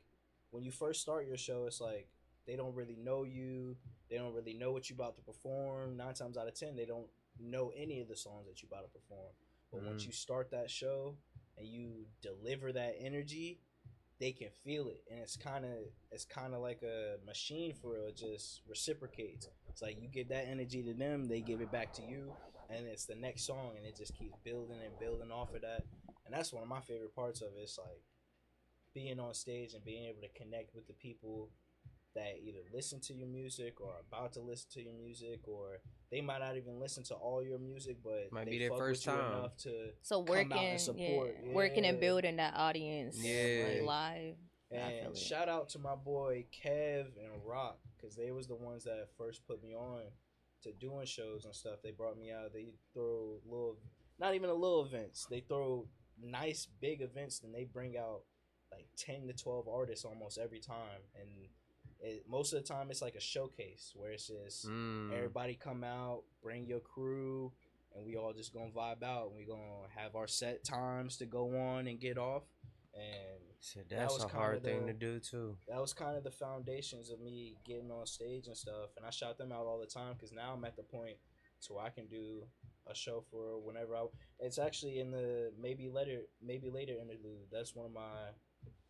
when you first start your show, it's like they don't really know you, they don't really know what you about to perform. 9 times out of 10, they don't know any of the songs that you about to perform. But once you start that show and you deliver that energy, they can feel it, and it's kind of like a machine for real. It just reciprocates. It's like you give that energy to them, they give it back to you, and it's the next song, and it just keeps building and building off of that. And that's one of my favorite parts of it. It's like being on stage and being able to connect with the people that either listen to your music or are about to listen to your music, or they might not even listen to all your music, but Might they be their fuck first with you time. enough to So come out and support. working and building that audience, Yeah. like live. I feel And it. shout out to my boy Kev and Rock, because they was the ones that first put me on to doing shows and stuff. They brought me out. They throw little, not even a little events. They throw nice big events, and they bring out like 10 to 12 artists almost every time. And most of the time it's like a showcase where it's just everybody come out, bring your crew, and we all just gonna vibe out, and we gonna have our set times to go on and get off. And So that's a hard thing to do too. that was kind of the foundations of me getting on stage and stuff. And I shout them out all the time, because now I'm at the point to where I can do a show for whenever it's actually in the maybe later interlude. That's one of my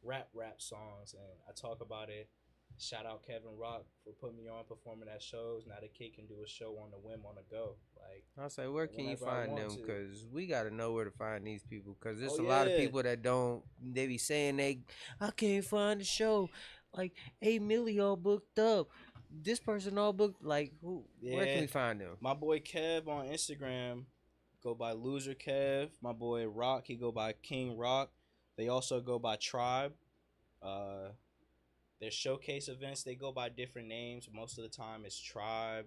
rap songs, and I talk about it. Shout out Kevin Rock for putting me on performing at shows. Now the kid can do a show on the whim, on the go. Like, I'll say, where can you whenever I find want them? to. Because we got to know where to find these people. Because there's Oh, a lot of yeah. people that don't, they be saying I can't find the show. Like, 8 million all booked up. This person all booked. Like, where can we find them? My boy Kev on Instagram go by Loser Kev. My boy Rock, he go by King Rock. They also go by Tribe. Their showcase events, they go by different names. Most of the time it's Tribe.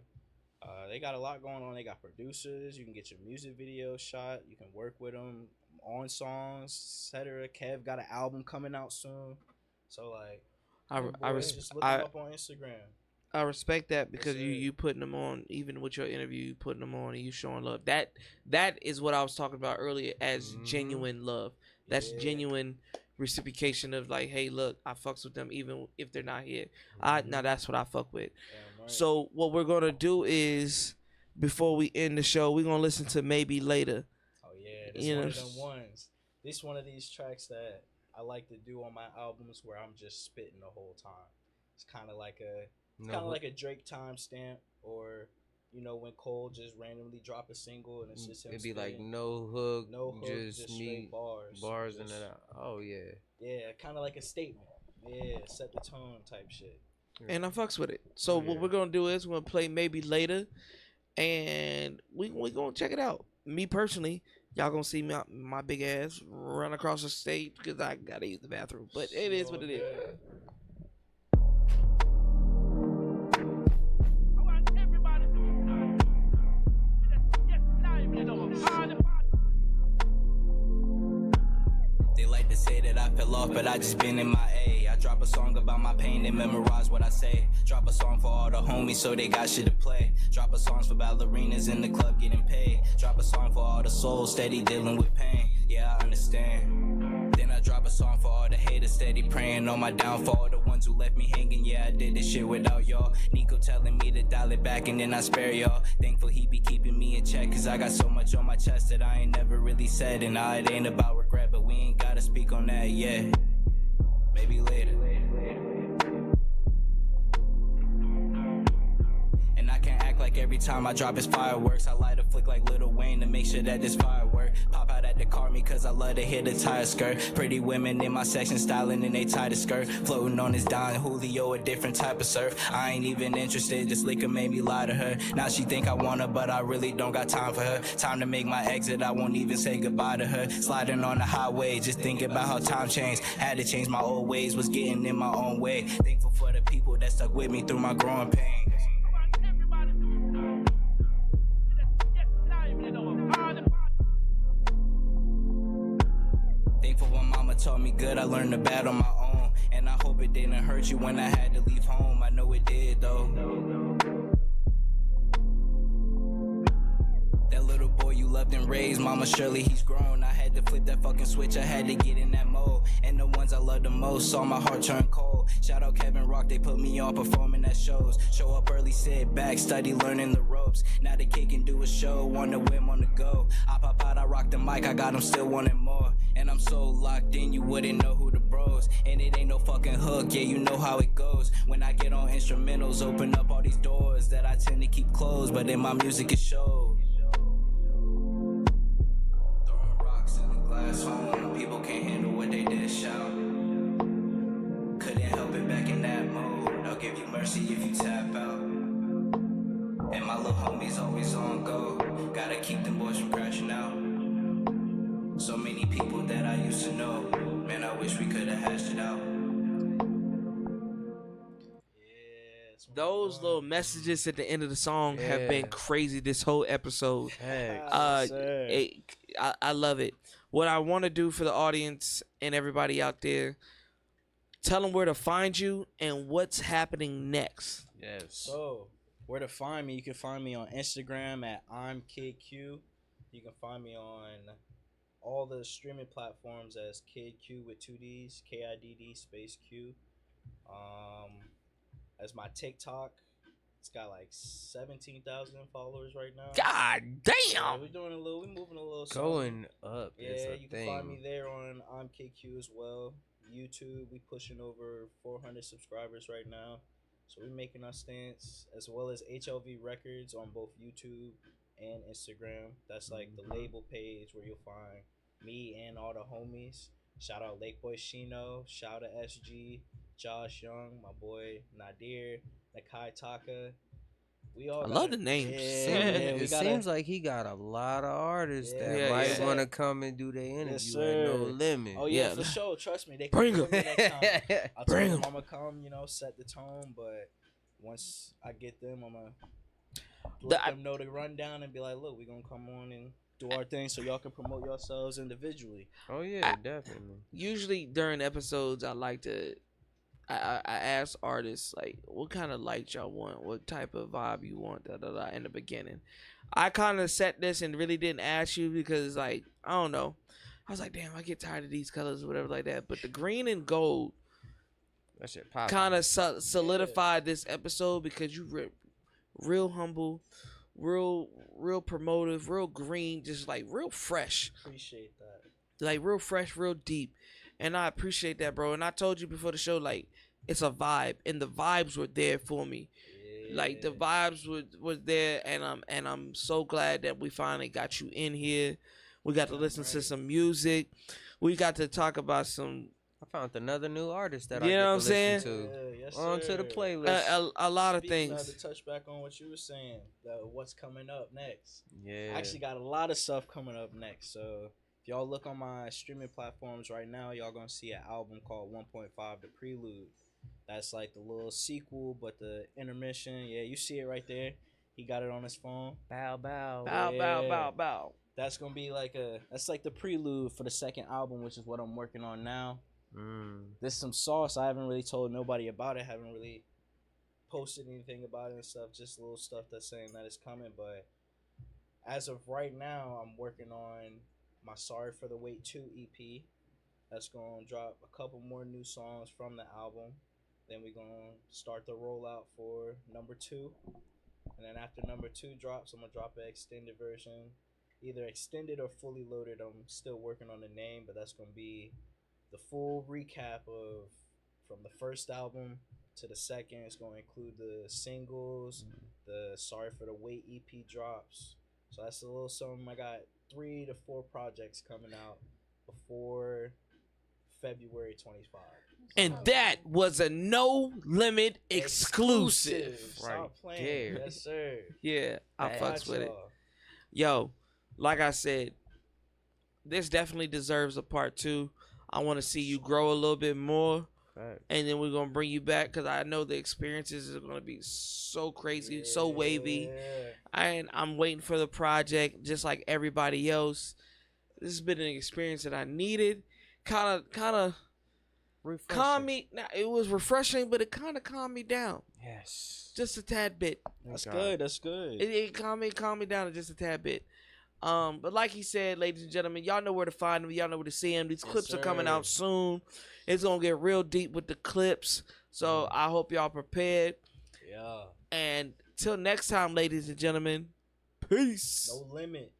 They got a lot going on. They got producers. You can get your music video shot. You can work with them on songs, etc. Kev got an album coming out soon. So like, just look him up on Instagram. I respect that, because That's you putting them on, even with your interview, you putting them on and you showing love. That is what I was talking about earlier as genuine love. That's genuine reciprocation of like, hey, look, I fucks with them even if they're not here. Now that's what I fuck with. Right. So what we're gonna do is, before we end the show, we're gonna listen to Maybe Later. Oh yeah, this one of them ones. This one of these tracks that I like to do on my albums where I'm just spitting the whole time. It's kind of like a Drake timestamp, or when Cole just randomly drop a single and it's just him. It'd be spitting. like no hook, just me straight bars and then oh yeah. Yeah, kind of like a statement. Yeah, set the tone type shit. And I fucks with it. So what we're gonna do is we're gonna play Maybe Later, and we gonna check it out. Me personally, y'all gonna see my big ass run across the stage because I gotta use the bathroom. But it is what it is. They like to say that I fell off, but I just been in my A. I drop a song about my pain and memorize what I say. Drop a song for all the homies so they got shit to play. Drop a songs for ballerinas in the club getting paid. Drop a song for all the souls steady dealing with pain. Yeah, I understand. Then I drop a song for all the haters steady praying on my downfall. The ones who left me hanging, yeah, I did this shit without y'all. Nico telling me to dial it back and then I spare y'all. Thankful he be keeping me in check, cause I got so much on my chest that I ain't never really said. And now it ain't about regret, but we ain't gotta speak on that yet. Maybe later. And I can't act like every time I drop his fireworks. I light a flick like Lil Wayne to make sure that this firework pop out at the car me, cause I love to hit the tire skirt. Pretty women in my section styling in they tighter skirt. Floating on this Don Julio, a different type of surf. I ain't even interested, this liquor made me lie to her. Now she think I want her, but I really don't got time for her. Time to make my exit, I won't even say goodbye to her. Sliding on the highway, just thinking about how time changed. Had to change my old ways, was getting in my own way. Thankful for the people that stuck with me through my growing pains. Thankful when mama taught me good, I learned the bad on my own. And I hope it didn't hurt you when I had to leave home. I know it did though. That little boy you loved and raised, mama, surely he's grown. I had to flip that fucking switch, I had to get in that mode. And the ones I love the most saw my heart turn cold. Shout out Kevin Rock, they put me on performing at shows. Show up early, sit back, study learning the ropes. Now the kid can do a show on the whim, on the go. I pop out, I rock the mic, I got them still wanting more. And I'm so locked in, you wouldn't know who the bros. And it ain't no fucking hook, yeah, you know how it goes. When I get on instrumentals, open up all these doors that I tend to keep closed, but in my music it shows. Throwing rocks in the glass home, people can't handle what they did shout. Couldn't help it back in that mode, I'll give you my could've hashed it out. Those little messages at the end of the song have been Yeah. crazy this whole episode. Facts. I love it. What I want to do for the audience and everybody out there, tell them where to find you and what's happening next. Yes. So, where to find me? You can find me on Instagram at I'm Kid Q. You can find me on all the streaming platforms as Kid Q with 2Ds, KIDD space Q. As my TikTok, it's got like 17,000 followers right now. God damn! Yeah, we're moving a little. Going up. Is Yeah, a you thing. can find me there on I'm KQ as well. YouTube, we pushing over 400 subscribers right now, so we're making our stance, as well as HLV Records on both YouTube and Instagram. That's like the label page where you'll find me and all the homies. Shout out Lake Boy Shino, shout out SG, Josh Young, my boy Nadir, Nakai Taka. We all I love the names. It seems like he got a lot of artists that might want to come and do their interview at No Limit. Oh yeah, for sure. Trust me, they Bring come him. next time. I told Bring them him. I'm gonna come, set the tone. But once I get them, I'm gonna let them know the rundown and be like, look, we're gonna come on and do our thing so y'all can promote yourselves individually. Oh yeah, definitely. Usually during episodes, I like to. I ask artists like, what kind of light y'all want, what type of vibe you want, in the beginning. I kind of set this and really didn't ask you because, like, I don't know. I was like, damn, I get tired of these colors or whatever like that. But the green and gold That shit pop. kind of solidified this episode because you real humble, real promotive, real green, just like real fresh. Appreciate that. Like real fresh, real deep. And I appreciate that, bro. And I told you before the show, like, it's a vibe, and the vibes were there for me. Yeah. Like the vibes was there, and I'm so glad that we finally got you in here. We got to listen to some music. We got to talk about some. I found another new artist that You I get know to what I'm listen saying? to. Yes, Onto sir. the playlist. A lot of Speaking things. to touch back on what you were saying, what's coming up next. Yeah. I actually got a lot of stuff coming up next. So if y'all look on my streaming platforms right now, y'all gonna see an album called 1.5 The Prelude. That's like the little sequel, but the intermission. Yeah, you see it right there. He got it on his phone. Bow bow. Bow, bow, Yeah. bow, bow. That's gonna be that's like the prelude for the second album, which is what I'm working on now. There's some sauce. I haven't really told nobody about it. Haven't really posted anything about it and stuff. Just little stuff that's saying that it's coming. But as of right now, I'm working on my Sorry for the Wait 2 EP. That's going to drop a couple more new songs from the album. Then we're going to start the rollout for number 2. And then after number 2 drops, I'm going to drop an extended version. Either extended or fully loaded. I'm still working on the name, but that's going to be the full recap of from the first album to the second. It's going to include the singles, the Sorry for the Wait EP drops. So that's a little something. I got 3 to 4 projects coming out before February 25. And that was a No Limit exclusive. Stop playing. there. Yes, sir. Yeah, I Got fucks with it. y'all. Yo, like I said, this definitely deserves a part 2. I want to see you grow a little bit more. Facts. And then we're going to bring you back because I know the experiences are going to be so crazy, so wavy. And I'm waiting for the project just like everybody else. This has been an experience that I needed. Kind of calmed me. Now, it was refreshing, but it kind of calmed me down. Yes. Just a tad bit. That's good. That's good. It calmed me down just a tad bit. But like he said, ladies and gentlemen, y'all know where to find him. Y'all know where to see him. These clips are coming out soon. It's going to get real deep with the clips. So I hope y'all prepared. Yeah. And till next time, ladies and gentlemen, peace. No limit.